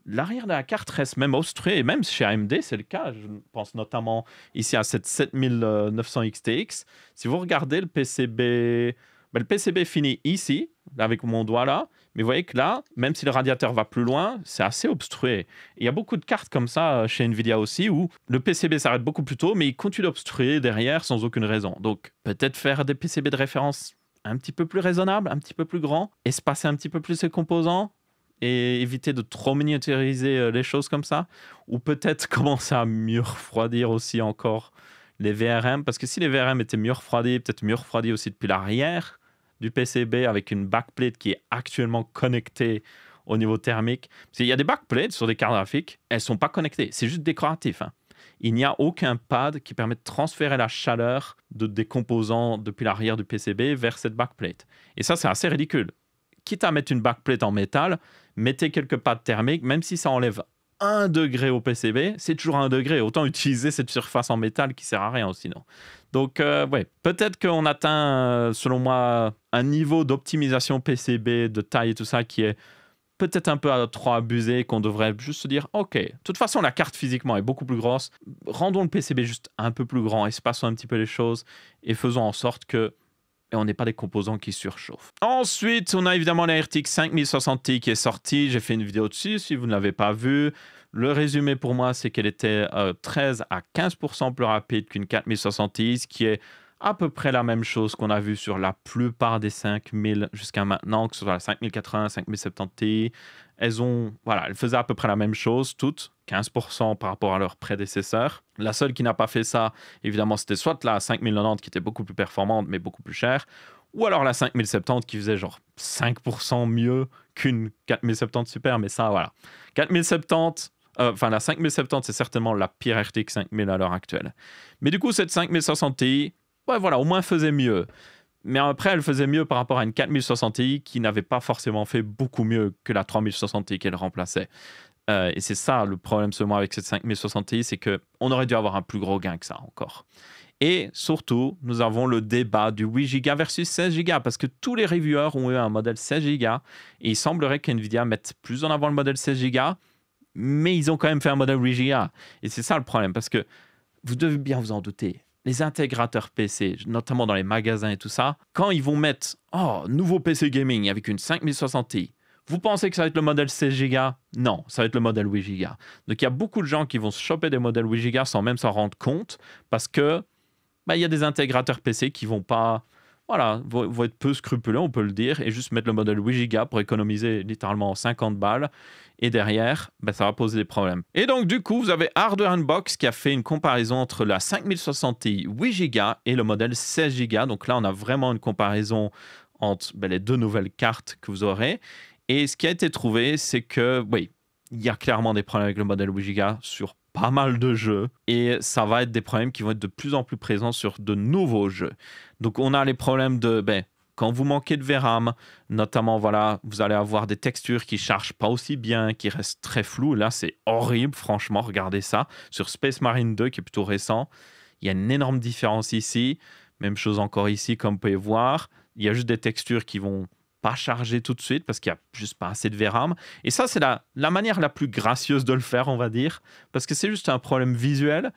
l'arrière de la carte reste même obstrué. Et même chez AMD, c'est le cas. Je pense notamment ici à cette 7900 XTX. Si vous regardez le PCB... le PCB finit ici, avec mon doigt là, mais vous voyez que là, même si le radiateur va plus loin, c'est assez obstrué. Il y a beaucoup de cartes comme ça chez Nvidia aussi, où le PCB s'arrête beaucoup plus tôt, mais il continue d'obstruer derrière sans aucune raison. Donc peut-être faire des PCB de référence un petit peu plus raisonnables, un petit peu plus grands, espacer un petit peu plus ses composants, et éviter de trop miniaturiser les choses comme ça, ou peut-être commencer à mieux refroidir aussi encore les VRM, parce que si les VRM étaient mieux refroidis, peut-être mieux refroidis aussi depuis l'arrière du PCB avec une backplate qui est actuellement connectée au niveau thermique. Parce qu'il y a des backplates sur des cartes graphiques, elles ne sont pas connectées, c'est juste décoratif. Hein. Il n'y a aucun pad qui permet de transférer la chaleur des composants depuis l'arrière du PCB vers cette backplate. Et ça, c'est assez ridicule. Quitte à mettre une backplate en métal, mettez quelques pads thermiques, même si ça enlève 1 degré au PCB, c'est toujours 1 degré. Autant utiliser cette surface en métal qui sert à rien sinon. Donc, ouais, peut-être qu'on atteint, selon moi, un niveau d'optimisation PCB, de taille et tout ça qui est peut-être un peu trop abusé, qu'on devrait juste se dire, OK, de toute façon, la carte physiquement est beaucoup plus grosse. Rendons le PCB juste un peu plus grand, espaçons un petit peu les choses et faisons en sorte que et on n'est pas des composants qui surchauffent. Ensuite, on a évidemment la RTX 5060 Ti qui est sortie. J'ai fait une vidéo dessus si vous ne l'avez pas vue. Le résumé pour moi, c'est qu'elle était 13 à 15% plus rapide qu'une 4060 Ti, ce qui est à peu près la même chose qu'on a vu sur la plupart des 5000 jusqu'à maintenant, que ce soit la 5080, 5070 Ti. Elles faisaient à peu près la même chose, toutes, 15% par rapport à leurs prédécesseurs. La seule qui n'a pas fait ça, évidemment, c'était soit la 5090 qui était beaucoup plus performante, mais beaucoup plus chère, ou alors la 5070 qui faisait genre 5% mieux qu'une 4070 Super, mais ça, voilà. 4070... la 5070, c'est certainement la pire RTX 5000 à l'heure actuelle. Mais du coup, cette 5060 Ti, au moins faisait mieux. Mais après, elle faisait mieux par rapport à une 4060 Ti qui n'avait pas forcément fait beaucoup mieux que la 3060 Ti qu'elle remplaçait. Et c'est ça le problème seulement avec cette 5060 Ti, c'est qu'on aurait dû avoir un plus gros gain que ça encore. Et surtout, nous avons le débat du 8 Go versus 16 Go, parce que tous les reviewers ont eu un modèle 16 Go, et il semblerait qu'NVIDIA mette plus en avant le modèle 16 Go, mais ils ont quand même fait un modèle 8 Go. Et c'est ça le problème, parce que vous devez bien vous en douter. Les intégrateurs PC, notamment dans les magasins et tout ça, quand ils vont mettre « nouveau PC gaming avec une 5060 Ti », vous pensez que ça va être le modèle 16 Go? Non, ça va être le modèle 8 Go. Donc il y a beaucoup de gens qui vont se choper des modèles 8 Go sans même s'en rendre compte, parce que il y a des intégrateurs PC qui vont être peu scrupuleux, on peut le dire, et juste mettre le modèle 8 Go pour économiser littéralement 50 balles. Et derrière, ça va poser des problèmes. Et donc, du coup, vous avez Hardware Unbox qui a fait une comparaison entre la 5060 Ti 8 Go et le modèle 16 Go. Donc là, on a vraiment une comparaison entre les deux nouvelles cartes que vous aurez. Et ce qui a été trouvé, c'est que, il y a clairement des problèmes avec le modèle 8 Go sur pas mal de jeux. Et ça va être des problèmes qui vont être de plus en plus présents sur de nouveaux jeux. Donc, on a les problèmes de... quand vous manquez de VRAM, notamment, vous allez avoir des textures qui ne chargent pas aussi bien, qui restent très floues. Là, c'est horrible, franchement, regardez ça. Sur Space Marine 2, qui est plutôt récent, il y a une énorme différence ici. Même chose encore ici, comme vous pouvez voir. Il y a juste des textures qui vont pas charger tout de suite parce qu'il n'y a juste pas assez de VRAM. Et ça, c'est la manière la plus gracieuse de le faire, on va dire, parce que c'est juste un problème visuel.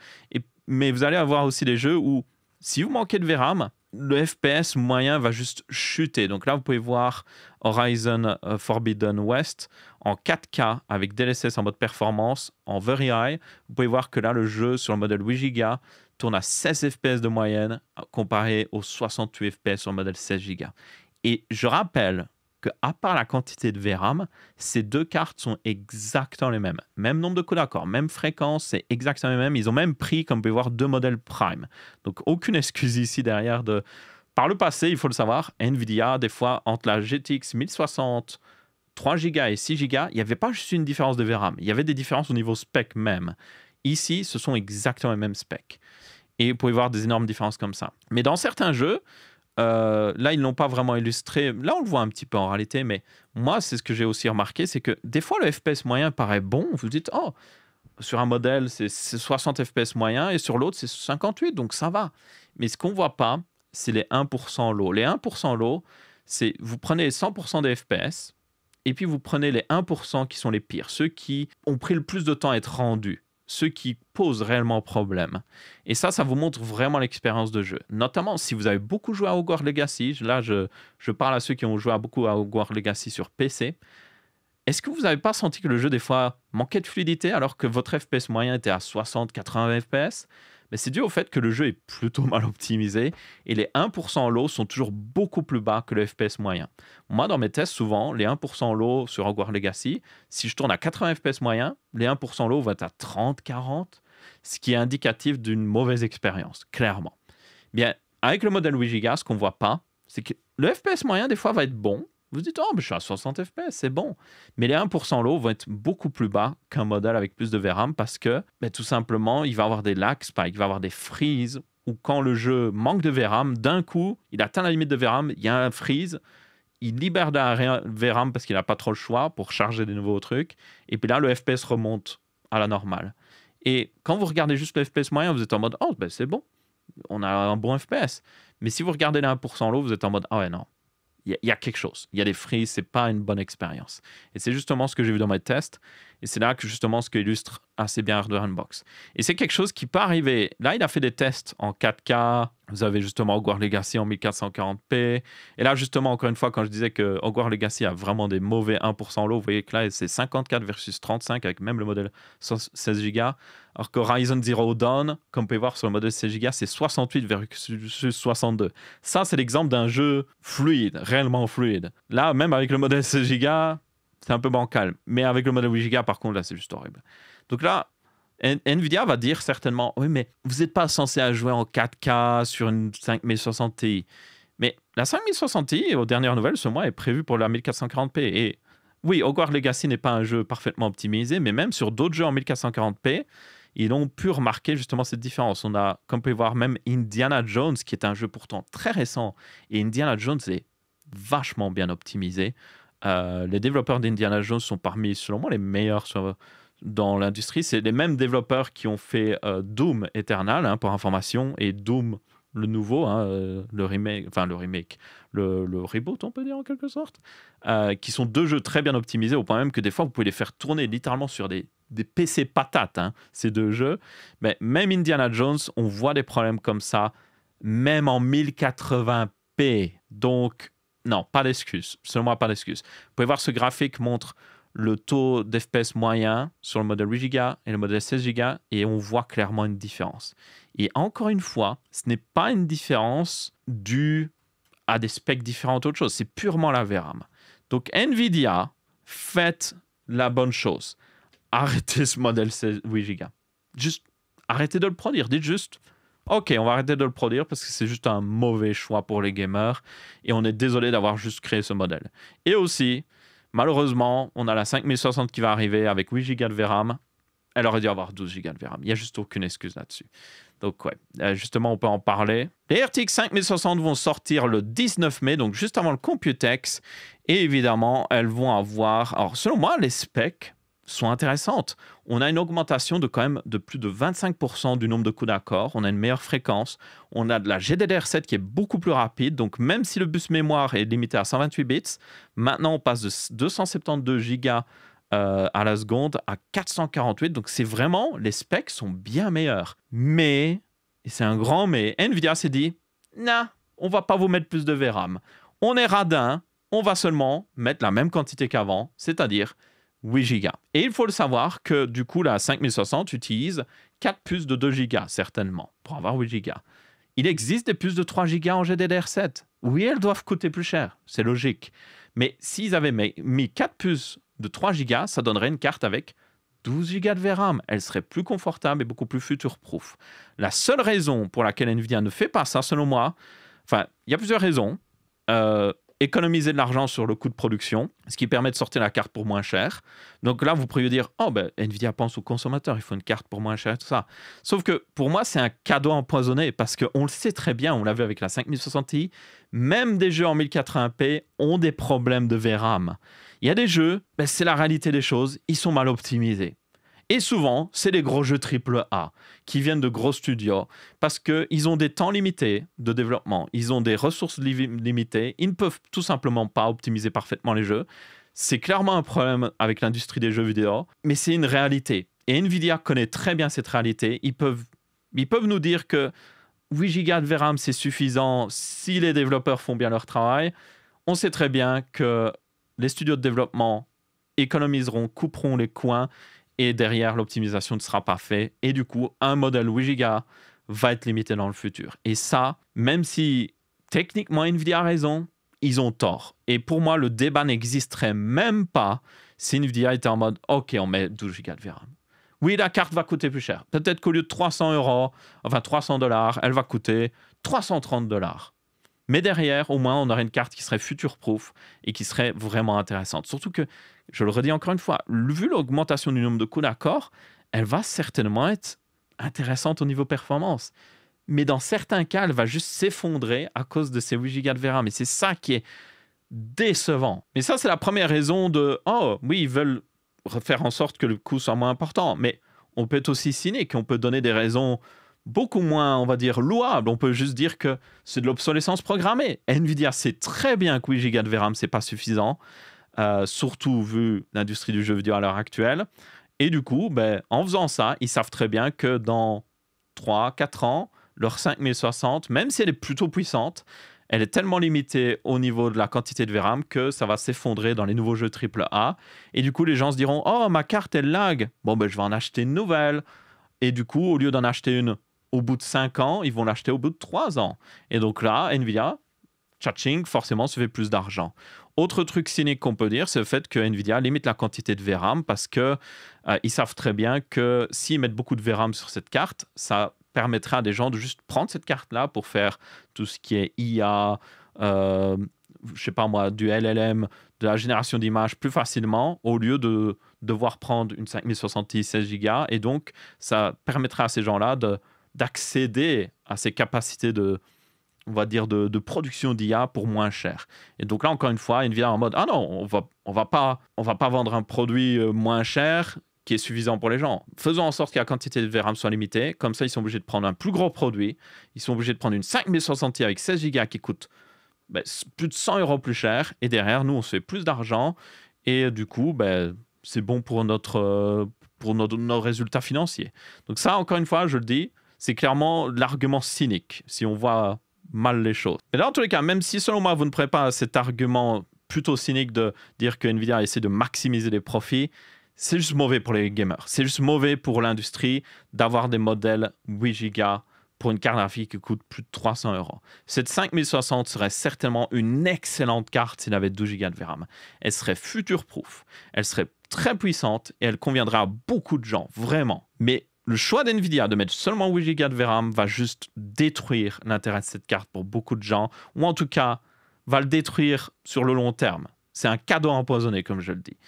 Mais vous allez avoir aussi des jeux où, si vous manquez de VRAM, le FPS moyen va juste chuter. Donc là, vous pouvez voir Horizon Forbidden West en 4K avec DLSS en mode performance, en Very High. Vous pouvez voir que là, le jeu sur le modèle 8 Go tourne à 16 FPS de moyenne comparé aux 68 FPS sur le modèle 16 Go. Et je rappelle qu'à part la quantité de VRAM, ces deux cartes sont exactement les mêmes. Même nombre de coups d'accord, même fréquence, c'est exactement les mêmes. Ils ont même pris, comme vous pouvez voir, deux modèles Prime. Donc, aucune excuse ici derrière de... Par le passé, il faut le savoir, NVIDIA, des fois, entre la GTX 1060, 3 Go et 6 Go, il n'y avait pas juste une différence de VRAM. Il y avait des différences au niveau spec même. Ici, ce sont exactement les mêmes specs. Et vous pouvez voir des énormes différences comme ça. Mais dans certains jeux... là, ils ne l'ont pas vraiment illustré. Là, on le voit un petit peu en réalité, mais moi, c'est ce que j'ai aussi remarqué, c'est que des fois, le FPS moyen paraît bon. Vous dites, sur un modèle, c'est 60 FPS moyen et sur l'autre, c'est 58, donc ça va. Mais ce qu'on ne voit pas, c'est les 1% low. Les 1% low, c'est vous prenez 100% des FPS et puis vous prenez les 1% qui sont les pires, ceux qui ont pris le plus de temps à être rendus. Ceux qui posent réellement problème. Et ça vous montre vraiment l'expérience de jeu. Notamment, si vous avez beaucoup joué à Hogwarts Legacy, là, je parle à ceux qui ont joué beaucoup à Hogwarts Legacy sur PC, est-ce que vous n'avez pas senti que le jeu, des fois, manquait de fluidité alors que votre FPS moyen était à 60-80 FPS? Mais c'est dû au fait que le jeu est plutôt mal optimisé et les 1% low sont toujours beaucoup plus bas que le FPS moyen. Moi, dans mes tests, souvent, les 1% low sur Hogwarts Legacy, si je tourne à 80 FPS moyen, les 1% low vont être à 30-40, ce qui est indicatif d'une mauvaise expérience, clairement. Bien, avec le modèle 8 Go, ce qu'on ne voit pas, c'est que le FPS moyen, des fois, va être bon. Vous dites, je suis à 60 FPS, c'est bon. Mais les 1% low vont être beaucoup plus bas qu'un modèle avec plus de VRAM parce que, tout simplement, il va avoir des lag spikes, il va avoir des freezes, ou quand le jeu manque de VRAM, d'un coup, il atteint la limite de VRAM, il y a un freeze, il libère de la VRAM parce qu'il n'a pas trop le choix pour charger des nouveaux trucs, et puis là, le FPS remonte à la normale. Et quand vous regardez juste le FPS moyen, vous êtes en mode, c'est bon, on a un bon FPS. Mais si vous regardez les 1% low, vous êtes en mode, non. Il y a quelque chose. Il y a des freezes, c'est pas une bonne expérience. Et c'est justement ce que j'ai vu dans mes tests. Et c'est là que justement ce qu'illustre assez bien Hardware Unbox. Et c'est quelque chose qui peut arriver. Là, il a fait des tests en 4K Vous avez justement Hogwarts Legacy en 1440p. Et là, justement, encore une fois, quand je disais que Hogwarts Legacy a vraiment des mauvais 1% low, vous voyez que là, c'est 54 versus 35 avec même le modèle 16 Go. Alors que Horizon Zero Dawn, comme vous pouvez voir sur le modèle 16 Go, c'est 68 versus 62. Ça, c'est l'exemple d'un jeu fluide, réellement fluide. Là, même avec le modèle 16 Go, c'est un peu bancal. Mais avec le modèle 8 Go, par contre, là, c'est juste horrible. Donc là, Nvidia va dire certainement, oui, mais vous n'êtes pas censé jouer en 4K sur une 5060 Ti. Mais la 5060 Ti, aux dernières nouvelles, ce mois, est prévue pour la 1440p. Et oui, Hogwarts Legacy n'est pas un jeu parfaitement optimisé, mais même sur d'autres jeux en 1440p, ils ont pu remarquer justement cette différence. On a, comme vous pouvez voir, même Indiana Jones, qui est un jeu pourtant très récent. Et Indiana Jones est vachement bien optimisé. Les développeurs d'Indiana Jones sont parmi, selon moi, les meilleurs dans l'industrie. C'est les mêmes développeurs qui ont fait Doom Eternal, pour information, et Doom, le nouveau, le remake, le reboot, on peut dire en quelque sorte, qui sont deux jeux très bien optimisés, au point même que des fois, vous pouvez les faire tourner littéralement sur des PC patates, ces deux jeux. Mais même Indiana Jones, on voit des problèmes comme ça, même en 1080p. Donc, non, pas d'excuse. Selon moi, pas d'excuse. Vous pouvez voir ce graphique montre le taux d'FPS moyen sur le modèle 8 Go et le modèle 16 Go, et on voit clairement une différence. Et encore une fois, ce n'est pas une différence due à des specs différents ou autre chose, c'est purement la VRAM. Donc Nvidia, faites la bonne chose. Arrêtez ce modèle 8 Go. Juste arrêtez de le produire. Dites juste, ok, on va arrêter de le produire parce que c'est juste un mauvais choix pour les gamers et on est désolé d'avoir juste créé ce modèle. Et aussi, malheureusement, on a la 5060 qui va arriver avec 8 Go de VRAM. Elle aurait dû avoir 12 Go de VRAM. Il n'y a juste aucune excuse là-dessus. Donc ouais, justement, on peut en parler. Les RTX 5060 vont sortir le 19 mai, donc juste avant le Computex. Et évidemment, elles vont avoir... Alors, selon moi, les specs sont intéressantes. On a une augmentation de quand même de plus de 25% du nombre de coups d'accord. On a une meilleure fréquence. On a de la GDDR7 qui est beaucoup plus rapide. Donc, même si le bus mémoire est limité à 128 bits, maintenant, on passe de 272 Go à la seconde à 448. Donc, c'est vraiment... Les specs sont bien meilleurs. Mais, et c'est un grand mais, Nvidia s'est dit, non, on va pas vous mettre plus de VRAM. On est radin. On va seulement mettre la même quantité qu'avant, c'est-à-dire 8 Go. Et il faut le savoir que du coup, la 5060 utilise 4 puces de 2 Go, certainement, pour avoir 8 Go. Il existe des puces de 3 Go en GDDR7. Oui, elles doivent coûter plus cher, c'est logique. Mais s'ils avaient mis 4 puces de 3 Go, ça donnerait une carte avec 12 Go de VRAM. Elle serait plus confortable et beaucoup plus future-proof. La seule raison pour laquelle Nvidia ne fait pas ça, selon moi, enfin, il y a plusieurs raisons. Économiser de l'argent sur le coût de production, ce qui permet de sortir la carte pour moins cher. Donc là, vous pourriez dire, oh ben, Nvidia pense aux consommateurs, il faut une carte pour moins cher et tout ça. Sauf que pour moi, c'est un cadeau empoisonné parce qu'on le sait très bien, on l'a vu avec la 5060 Ti, même des jeux en 1080p ont des problèmes de VRAM. Il y a des jeux, ben, c'est la réalité des choses, ils sont mal optimisés. Et souvent, c'est des gros jeux AAA qui viennent de gros studios parce qu'ils ont des temps limités de développement, ils ont des ressources limitées, ils ne peuvent tout simplement pas optimiser parfaitement les jeux. C'est clairement un problème avec l'industrie des jeux vidéo, mais c'est une réalité. Et Nvidia connaît très bien cette réalité. Ils peuvent nous dire que 8 Go de VRAM, c'est suffisant si les développeurs font bien leur travail. On sait très bien que les studios de développement économiseront, couperont les coins, et derrière, l'optimisation ne sera pas faite. Et du coup, un modèle 8 Go va être limité dans le futur. Et ça, même si techniquement Nvidia a raison, ils ont tort. Et pour moi, le débat n'existerait même pas si Nvidia était en mode « Ok, on met 12 Go de VRAM. » Oui, la carte va coûter plus cher. Peut-être qu'au lieu de 300 €, enfin $300, elle va coûter 330 $. Mais derrière, au moins, on aurait une carte qui serait future-proof et qui serait vraiment intéressante. Surtout que, je le redis encore une fois, vu l'augmentation du nombre de coups d'accord, elle va certainement être intéressante au niveau performance. Mais dans certains cas, elle va juste s'effondrer à cause de ces 8 Go de VRAM. Et c'est ça qui est décevant. Mais ça, c'est la première raison de « Oh, oui, ils veulent faire en sorte que le coût soit moins important. » Mais on peut être aussi cynique, on peut donner des raisons beaucoup moins, on va dire, louable. On peut juste dire que c'est de l'obsolescence programmée. Nvidia sait très bien que 8 Go de VRAM, c'est pas suffisant, surtout vu l'industrie du jeu vidéo à l'heure actuelle. Et du coup, ben, en faisant ça, ils savent très bien que dans 3-4 ans, leur 5060, même si elle est plutôt puissante, elle est tellement limitée au niveau de la quantité de VRAM que ça va s'effondrer dans les nouveaux jeux AAA. Et du coup, les gens se diront « Oh, ma carte, elle lag. Bon, ben, je vais en acheter une nouvelle. » Et du coup, au lieu d'en acheter une au bout de 5 ans, ils vont l'acheter au bout de 3 ans. Et donc là, Nvidia, tching, forcément, se fait plus d'argent. Autre truc cynique qu'on peut dire, c'est le fait que Nvidia limite la quantité de VRAM parce que ils savent très bien que s'ils mettent beaucoup de VRAM sur cette carte, ça permettra à des gens de juste prendre cette carte-là pour faire tout ce qui est IA, je sais pas moi, du LLM, de la génération d'images plus facilement au lieu de devoir prendre une 5070 16 Go. Et donc, ça permettra à ces gens-là d'accéder à ces capacités on va dire, de production d'IA pour moins cher. Et donc là, encore une fois, Nvidia en mode, ah non, on va pas vendre un produit moins cher qui est suffisant pour les gens. Faisons en sorte que la quantité de VRAM soit limitée. Comme ça, ils sont obligés de prendre un plus gros produit. Ils sont obligés de prendre une 5060 avec 16 Go qui coûte plus de 100 € plus cher. Et derrière, nous, on se fait plus d'argent. Et du coup, c'est bon pour nos résultats financiers. Donc ça, encore une fois, je le dis, c'est clairement l'argument cynique, si on voit mal les choses. Mais dans tous les cas, même si selon moi, vous ne prenez pas cet argument plutôt cynique de dire que Nvidia essaie de maximiser les profits, c'est juste mauvais pour les gamers. C'est juste mauvais pour l'industrie d'avoir des modèles 8 Go pour une carte graphique qui coûte plus de 300 €. Cette 5060 serait certainement une excellente carte s'il avait 12 Go de VRAM. Elle serait future-proof, elle serait très puissante et elle conviendrait à beaucoup de gens, vraiment. Mais le choix d'NVIDIA de mettre seulement 8 Go de VRAM va juste détruire l'intérêt de cette carte pour beaucoup de gens, ou en tout cas, va le détruire sur le long terme. C'est un cadeau empoisonné, comme je le dis.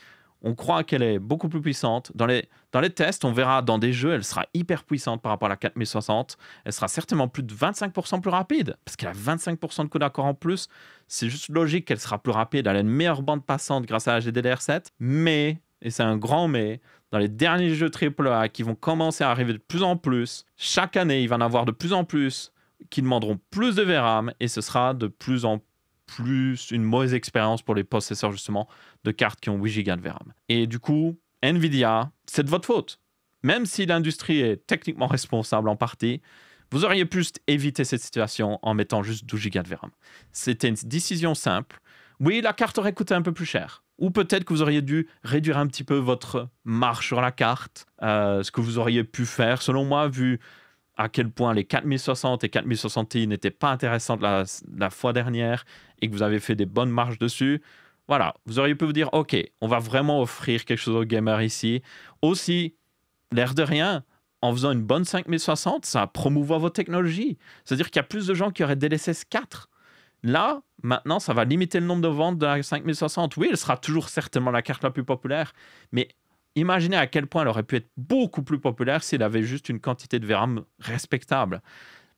On croit qu'elle est beaucoup plus puissante. Dans les tests, on verra dans des jeux, elle sera hyper puissante par rapport à la 4060. Elle sera certainement plus de 25% plus rapide, parce qu'elle a 25% de code d'accord en plus. C'est juste logique qu'elle sera plus rapide. Elle a une meilleure bande passante grâce à la GDDR7. Mais, et c'est un grand mais, dans les derniers jeux AAA qui vont commencer à arriver de plus en plus, chaque année, il va y en avoir de plus en plus qui demanderont plus de VRAM et ce sera de plus en plus une mauvaise expérience pour les possesseurs justement de cartes qui ont 8 Go de VRAM. Et du coup, Nvidia, c'est de votre faute. Même si l'industrie est techniquement responsable en partie, vous auriez pu éviter cette situation en mettant juste 12 Go de VRAM. C'était une décision simple. Oui, la carte aurait coûté un peu plus cher. Ou peut-être que vous auriez dû réduire un petit peu votre marge sur la carte. Ce que vous auriez pu faire, selon moi, vu à quel point les 4060 et 4060 Ti n'étaient pas intéressantes la fois dernière et que vous avez fait des bonnes marges dessus. Voilà, vous auriez pu vous dire, OK, on va vraiment offrir quelque chose aux gamers ici. Aussi, l'air de rien, en faisant une bonne 5060, ça promouvoit vos technologies. C'est-à-dire qu'il y a plus de gens qui auraient DLSS 4. Là, maintenant, ça va limiter le nombre de ventes de la 5060. Oui, elle sera toujours certainement la carte la plus populaire, mais imaginez à quel point elle aurait pu être beaucoup plus populaire s'il avait juste une quantité de VRAM respectable.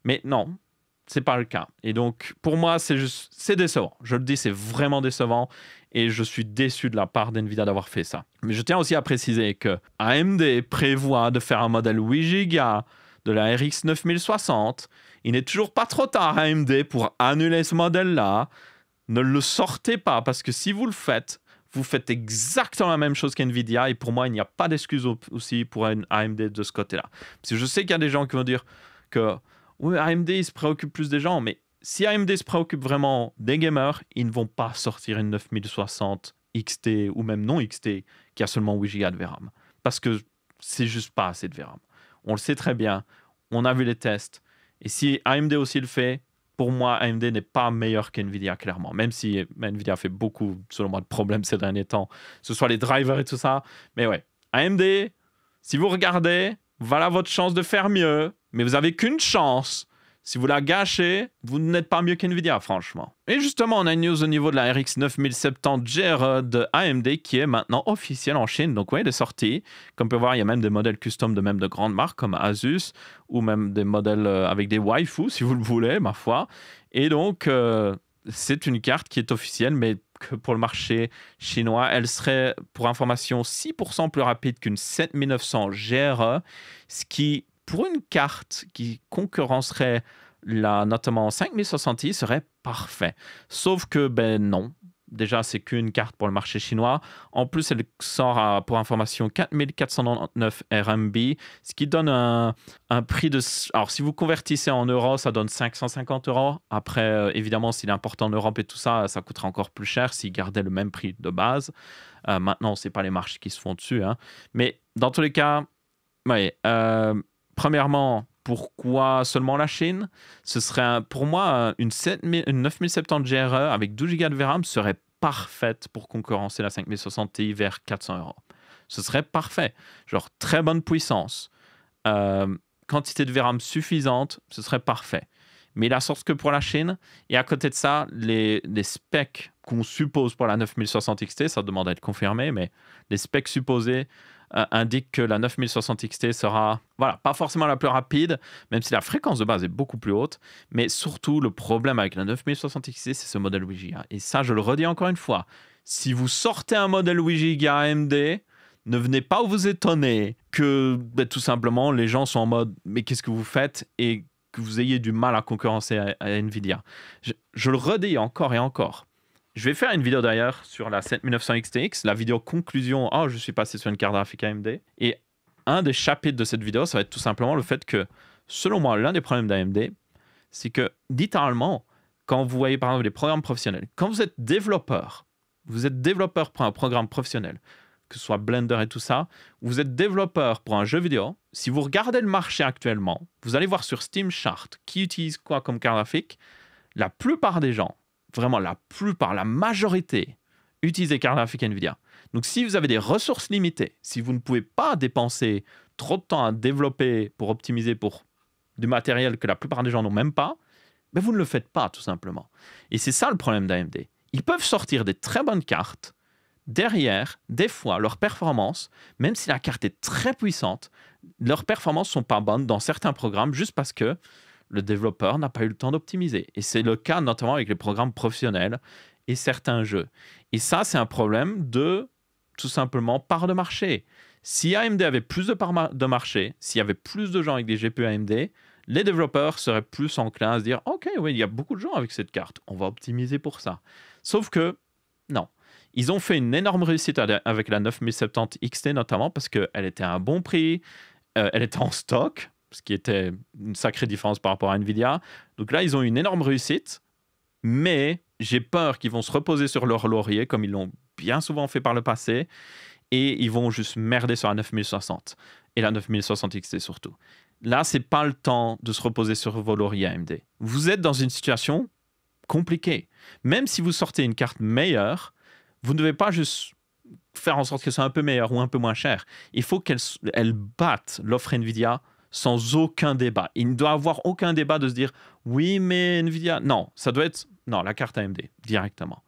Mais non, c'est pas le cas. Et donc, pour moi, c'est décevant. Je le dis, c'est vraiment décevant. Et je suis déçu de la part d'NVIDIA d'avoir fait ça. Mais je tiens aussi à préciser que AMD prévoit de faire un modèle 8 Go de la RX 9060. Il n'est toujours pas trop tard, AMD, pour annuler ce modèle-là. Ne le sortez pas, parce que si vous le faites, vous faites exactement la même chose qu'NVIDIA. Et pour moi, il n'y a pas d'excuse aussi pour une AMD de ce côté-là. Parce que je sais qu'il y a des gens qui vont dire que oui, AMD, il se préoccupe plus des gens. Mais si AMD se préoccupe vraiment des gamers, ils ne vont pas sortir une 9060 XT ou même non XT qui a seulement 8 Go de VRAM. Parce que c'est juste pas assez de VRAM. On le sait très bien. On a vu les tests. Et si AMD aussi le fait, pour moi, AMD n'est pas meilleur qu'NVIDIA, clairement. Même si NVIDIA fait beaucoup, selon moi, de problèmes ces derniers temps, que ce soit les drivers et tout ça. Mais ouais, AMD, si vous regardez, voilà votre chance de faire mieux. Mais vous n'avez qu'une chance. Si vous la gâchez, vous n'êtes pas mieux qu'NVIDIA, franchement. Et justement, on a une news au niveau de la RX 9070 GRE de AMD qui est maintenant officielle en Chine. Donc oui, elle est sortie. Comme on peut voir, il y a même des modèles custom de même de grandes marques comme Asus ou même des modèles avec des waifus, si vous le voulez, ma foi. Et donc, c'est une carte qui est officielle, mais que pour le marché chinois, elle serait, pour information, 6% plus rapide qu'une 7900 GRE, ce qui, pour une carte qui concurrencerait notamment 5060 Ti, serait parfait. Sauf que, non, déjà, c'est qu'une carte pour le marché chinois. En plus, elle sort pour information 4499 RMB, ce qui donne un prix de... Alors, si vous convertissez en euros, ça donne 550 euros. Après, évidemment, s'il est importé en Europe et tout ça, ça coûterait encore plus cher s'il gardait le même prix de base. Maintenant, ce n'est pas les marchés qui se font dessus, hein. Mais dans tous les cas, ouais, premièrement, pourquoi seulement la Chine? Ce serait pour moi une 9070 GRE avec 12 Go de VRAM serait parfaite pour concurrencer la 5060 Ti vers 400 euros. Ce serait parfait. Genre très bonne puissance, quantité de VRAM suffisante, ce serait parfait. Mais il la sort que pour la Chine. Et à côté de ça, les specs qu'on suppose pour la 9060 XT, ça demande à être confirmé, mais les specs supposés indiquent que la 9060 XT sera, voilà, pas forcément la plus rapide, même si la fréquence de base est beaucoup plus haute. Mais surtout, le problème avec la 9060 XT, c'est ce modèle 8 Go. Et ça, je le redis encore une fois, si vous sortez un modèle 8 Go AMD, ne venez pas vous étonner que tout simplement les gens sont en mode « mais qu'est-ce que vous faites ?» et que vous ayez du mal à concurrencer à Nvidia. Je le redis encore et encore. Je vais faire une vidéo d'ailleurs sur la 7900 XTX, la vidéo conclusion « Oh, je suis passé sur une carte graphique AMD ». Et un des chapitres de cette vidéo, ça va être tout simplement le fait que, selon moi, l'un des problèmes d'AMD, c'est que, littéralement, quand vous voyez par exemple des programmes professionnels, quand vous êtes développeur pour un programme professionnel, que ce soit Blender et tout ça, vous êtes développeur pour un jeu vidéo, si vous regardez le marché actuellement, vous allez voir sur Steam Chart qui utilise quoi comme carte graphique, la plupart des gens, vraiment la plupart, la majorité, utilisent des cartes graphiques NVIDIA. Donc si vous avez des ressources limitées, si vous ne pouvez pas dépenser trop de temps à développer pour optimiser pour du matériel que la plupart des gens n'ont même pas, ben vous ne le faites pas tout simplement. Et c'est ça le problème d'AMD. Ils peuvent sortir des très bonnes cartes. Derrière, des fois, leurs performances, même si la carte est très puissante, leurs performances ne sont pas bonnes dans certains programmes juste parce que le développeur n'a pas eu le temps d'optimiser. Et c'est le cas notamment avec les programmes professionnels et certains jeux. Et ça, c'est un problème de, tout simplement, part de marché. Si AMD avait plus de part de marché, s'il y avait plus de gens avec des GPU AMD, les développeurs seraient plus enclins à se dire « Ok, oui, il y a beaucoup de gens avec cette carte, on va optimiser pour ça. » Sauf que, non. Ils ont fait une énorme réussite avec la 9070 XT notamment parce qu'elle était à un bon prix, elle était en stock, ce qui était une sacrée différence par rapport à Nvidia. Donc là, ils ont eu une énorme réussite, mais j'ai peur qu'ils vont se reposer sur leur laurier comme ils l'ont bien souvent fait par le passé et ils vont juste merder sur la 9060 et la 9060 XT surtout. Là, c'est pas le temps de se reposer sur vos lauriers AMD. Vous êtes dans une situation compliquée. Même si vous sortez une carte meilleure, vous ne devez pas juste faire en sorte qu'elle soit un peu meilleure ou un peu moins chère. Il faut qu'elle batte l'offre NVIDIA sans aucun débat. Il ne doit y avoir aucun débat de se dire « Oui, mais NVIDIA… » Non, ça doit être… Non, la carte AMD, directement.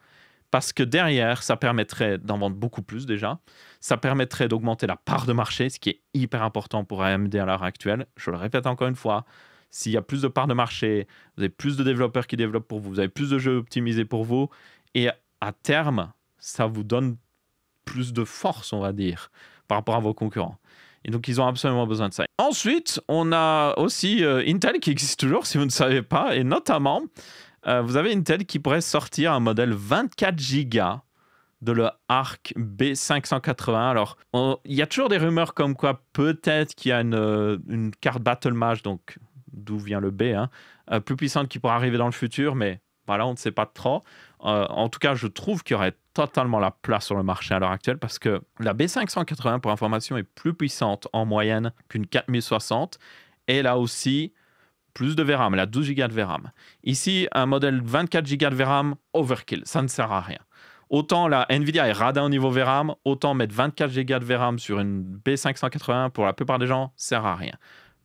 Parce que derrière, ça permettrait d'en vendre beaucoup plus déjà. Ça permettrait d'augmenter la part de marché, ce qui est hyper important pour AMD à l'heure actuelle. Je le répète encore une fois, s'il y a plus de part de marché, vous avez plus de développeurs qui développent pour vous, vous avez plus de jeux optimisés pour vous, et à terme, ça vous donne plus de force, on va dire, par rapport à vos concurrents. Et donc, ils ont absolument besoin de ça. Ensuite, on a aussi Intel qui existe toujours, si vous ne savez pas, et notamment, vous avez Intel qui pourrait sortir un modèle 24 Go de le Arc B580. Alors, il y a toujours des rumeurs comme quoi peut-être qu'il y a une carte Battle Match, donc d'où vient le B, hein, plus puissante qui pourra arriver dans le futur, mais voilà, on ne sait pas trop. En tout cas, je trouve qu'il y aurait totalement la place sur le marché à l'heure actuelle parce que la B580, pour information, est plus puissante en moyenne qu'une 4060 et elle a aussi plus de VRAM, elle a 12 Go de VRAM. Ici, un modèle 24 Go de VRAM, overkill, ça ne sert à rien. Autant la Nvidia est radin au niveau VRAM, autant mettre 24 Go de VRAM sur une B580, pour la plupart des gens, sert à rien.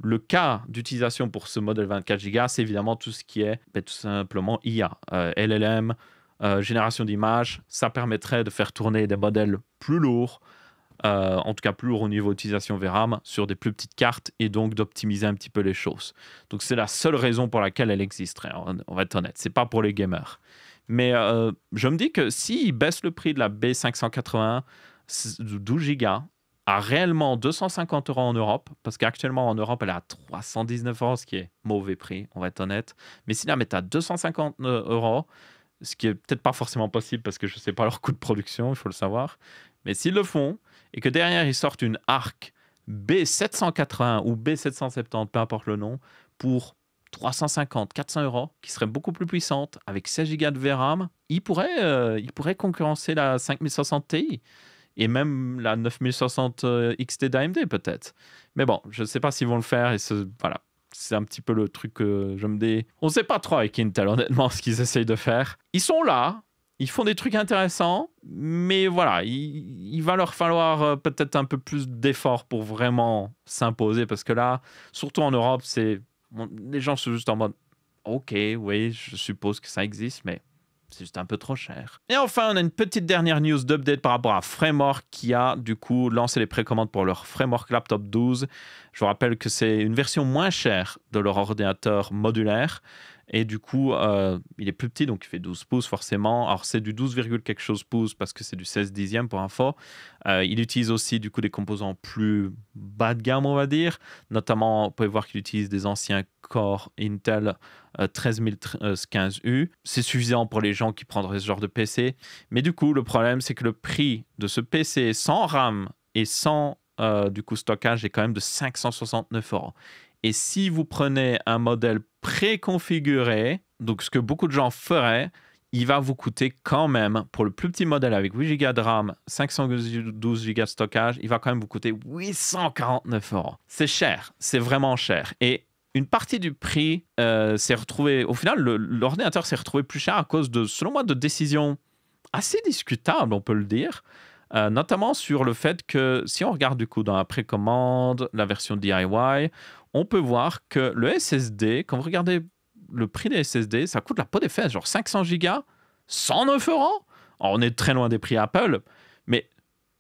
Le cas d'utilisation pour ce modèle 24 Go, c'est évidemment tout ce qui est tout simplement IA, LLM, génération d'images. Ça permettrait de faire tourner des modèles plus lourds, en tout cas plus lourds au niveau d'utilisation VRAM, sur des plus petites cartes et donc d'optimiser un petit peu les choses. Donc c'est la seule raison pour laquelle elle existerait, on va être honnête. C'est pas pour les gamers. Mais je me dis que s'ils baissent le prix de la B580 de 12 Go à réellement 250 € en Europe, parce qu'actuellement en Europe elle est à 319 €, ce qui est mauvais prix, on va être honnête. Mais s'ils la mettent à 250 €, ce qui est peut-être pas forcément possible parce que je sais pas leur coût de production, il faut le savoir. Mais s'ils le font, et que derrière ils sortent une Arc B780 ou B770, peu importe le nom, pour 350, 400 euros, qui serait beaucoup plus puissante, avec 16 Go de VRAM, ils pourraient concurrencer la 5060 Ti et même la 9060 XT d'AMD peut-être. Mais bon, je ne sais pas s'ils vont le faire et voilà. C'est un petit peu le truc que je me dis. On ne sait pas trop avec Intel, honnêtement, ce qu'ils essayent de faire. Ils sont là, ils font des trucs intéressants, mais voilà, il va leur falloir peut-être un peu plus d'efforts pour vraiment s'imposer, parce que là, surtout en Europe, les gens sont juste en mode ok, oui, je suppose que ça existe, mais c'est juste un peu trop cher. Et enfin, on a une petite dernière news d'update par rapport à Framework qui a du coup lancé les précommandes pour leur Framework Laptop 12. Je vous rappelle que c'est une version moins chère de leur ordinateur modulaire. Et du coup, il est plus petit, donc il fait 12 pouces forcément. Alors, c'est du 12, quelque chose pouces parce que c'est du 16 dixième pour info. Il utilise aussi du coup des composants plus bas de gamme, on va dire. Notamment, vous pouvez voir qu'il utilise des anciens Core Intel 13015U. C'est suffisant pour les gens qui prendraient ce genre de PC. Mais du coup, le problème, c'est que le prix de ce PC sans RAM et sans du coup stockage est quand même de 569 euros. Et si vous prenez un modèle préconfiguré, donc ce que beaucoup de gens feraient, il va vous coûter quand même, pour le plus petit modèle avec 8 Go de RAM, 512 Go de stockage, il va quand même vous coûter 849 euros. C'est cher, c'est vraiment cher. Et une partie du prix s'est retrouvée, au final, l'ordinateur s'est retrouvé plus cher à cause de, selon moi, de décisions assez discutables, on peut le dire. Notamment sur le fait que si on regarde du coup dans la précommande, la version DIY, on peut voir que le SSD, quand vous regardez le prix des SSD, ça coûte la peau des fesses, genre 500 Go, 109 euros. Alors, on est très loin des prix Apple, mais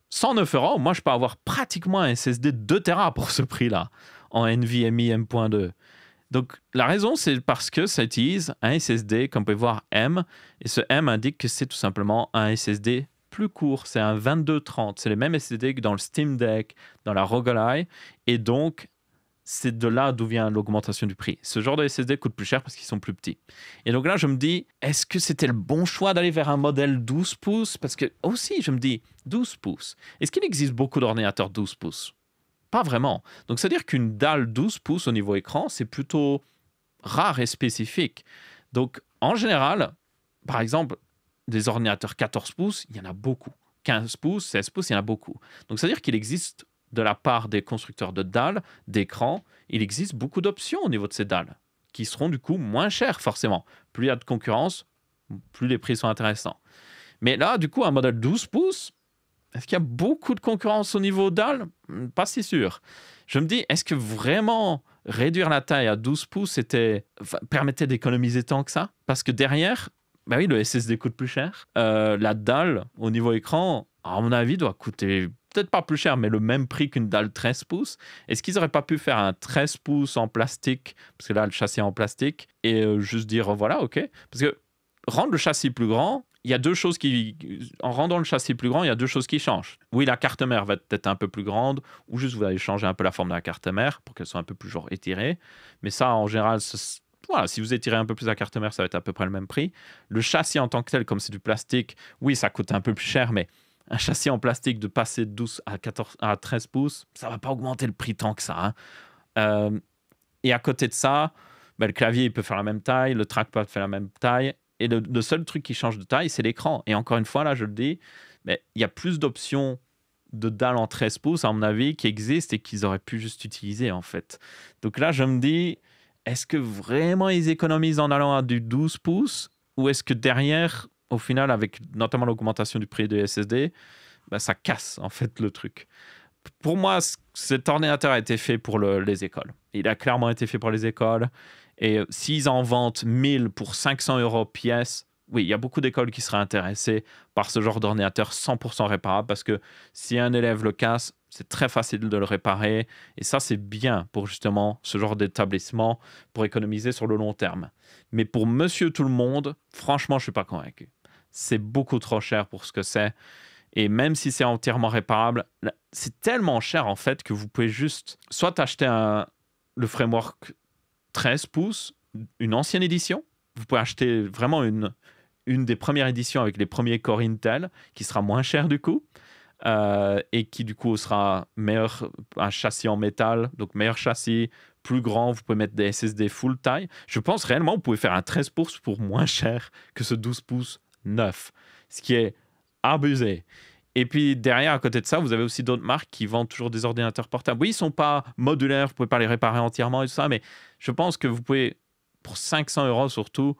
109 euros, moi je peux avoir pratiquement un SSD 2 Tera pour ce prix-là, en NVMe M.2. Donc la raison, c'est parce que ça utilise un SSD, comme vous pouvez voir, M, et ce M indique que c'est tout simplement un SSD plus court, c'est un 2230, c'est les mêmes SSD que dans le Steam Deck, dans la ROG Ally, et donc c'est de là d'où vient l'augmentation du prix. Ce genre de SSD coûte plus cher parce qu'ils sont plus petits. Et donc là, je me dis, est-ce que c'était le bon choix d'aller vers un modèle 12 pouces? Parce que aussi, je me dis, 12 pouces, est-ce qu'il existe beaucoup d'ordinateurs 12 pouces? Pas vraiment. Donc, c'est-à-dire qu'une dalle 12 pouces au niveau écran, c'est plutôt rare et spécifique. Donc, en général, par exemple, des ordinateurs 14 pouces, il y en a beaucoup. 15 pouces, 16 pouces, il y en a beaucoup. Donc, c'est-à-dire qu'il existe, de la part des constructeurs de dalles, d'écrans, il existe beaucoup d'options au niveau de ces dalles, qui seront du coup moins chères, forcément. Plus il y a de concurrence, plus les prix sont intéressants. Mais là, du coup, un modèle 12 pouces, est-ce qu'il y a beaucoup de concurrence au niveau dalle? Pas si sûr. Je me dis, est-ce que vraiment réduire la taille à 12 pouces permettait d'économiser tant que ça? Parce que derrière, bah oui, le SSD coûte plus cher. La dalle, au niveau écran, à mon avis, doit coûter peut-être pas plus cher, mais le même prix qu'une dalle 13 pouces. Est-ce qu'ils n'auraient pas pu faire un 13 pouces en plastique? Parce que là, le châssis est en plastique. Et juste dire, voilà, OK. Parce que rendre le châssis plus grand, il y a deux choses en rendant le châssis plus grand, il y a deux choses qui changent. Oui, la carte mère va être un peu plus grande, ou juste vous allez changer un peu la forme de la carte mère pour qu'elle soit un peu plus genre étirée. Mais ça, en général, voilà, si vous étirez un peu plus la carte mère, ça va être à peu près le même prix. Le châssis en tant que tel, comme c'est du plastique, oui, ça coûte un peu plus cher, mais un châssis en plastique de passer de 12 à 13 pouces, ça va pas augmenter le prix tant que ça. Et à côté de ça, le clavier il peut faire la même taille, le trackpad fait la même taille. Et le seul truc qui change de taille, c'est l'écran. Et encore une fois, là, je le dis, mais il y a plus d'options de dalles en 13 pouces, à mon avis, qui existent et qu'ils auraient pu juste utiliser, en fait. Donc là, je me dis, est-ce que vraiment ils économisent en allant à du 12 pouces? Ou est-ce que derrière, au final, avec notamment l'augmentation du prix des SSD, ça casse, en fait, le truc. Pour moi, cet ordinateur a été fait pour les écoles. Il a clairement été fait pour les écoles. Et s'ils en vendent 1000 pour 500 euros pièce, oui, il y a beaucoup d'écoles qui seraient intéressées par ce genre d'ordinateur 100% réparable parce que si un élève le casse, c'est très facile de le réparer. Et ça, c'est bien pour justement ce genre d'établissement pour économiser sur le long terme. Mais pour monsieur tout le monde, franchement, je ne suis pas convaincu. C'est beaucoup trop cher pour ce que c'est. Et même si c'est entièrement réparable, c'est tellement cher en fait que vous pouvez juste soit acheter le framework 13 pouces, une ancienne édition. Vous pouvez acheter vraiment une une des premières éditions avec les premiers Core Intel, qui sera moins cher du coup, et qui du coup sera meilleur, un châssis en métal, donc meilleur châssis, plus grand, vous pouvez mettre des SSD full taille. Je pense réellement vous pouvez faire un 13 pouces pour moins cher que ce 12 pouces neuf, ce qui est abusé. Et puis derrière, à côté de ça, vous avez aussi d'autres marques qui vendent toujours des ordinateurs portables. Oui, ils ne sont pas modulaires, vous ne pouvez pas les réparer entièrement et tout ça, mais je pense que vous pouvez, pour 500 € surtout,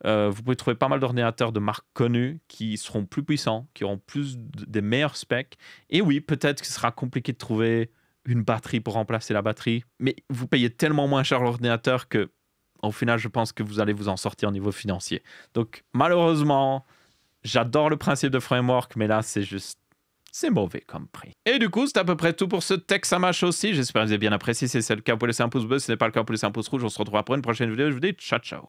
vous pouvez trouver pas mal d'ordinateurs de marques connues qui seront plus puissants, qui auront des meilleurs specs. Et oui, peut-être que ce sera compliqué de trouver une batterie pour remplacer la batterie, mais vous payez tellement moins cher l'ordinateur que, au final, je pense que vous allez vous en sortir au niveau financier. Donc, malheureusement, j'adore le principe de framework, mais là, c'est mauvais comme prix. Et du coup, c'est à peu près tout pour ce Texama Show aussi. J'espère que vous avez bien apprécié. Si c'est le cas, vous pouvez laisser un pouce bleu. Si ce n'est pas le cas, vous pouvez laisser un pouce rouge. On se retrouvera pour une prochaine vidéo. Je vous dis ciao, ciao.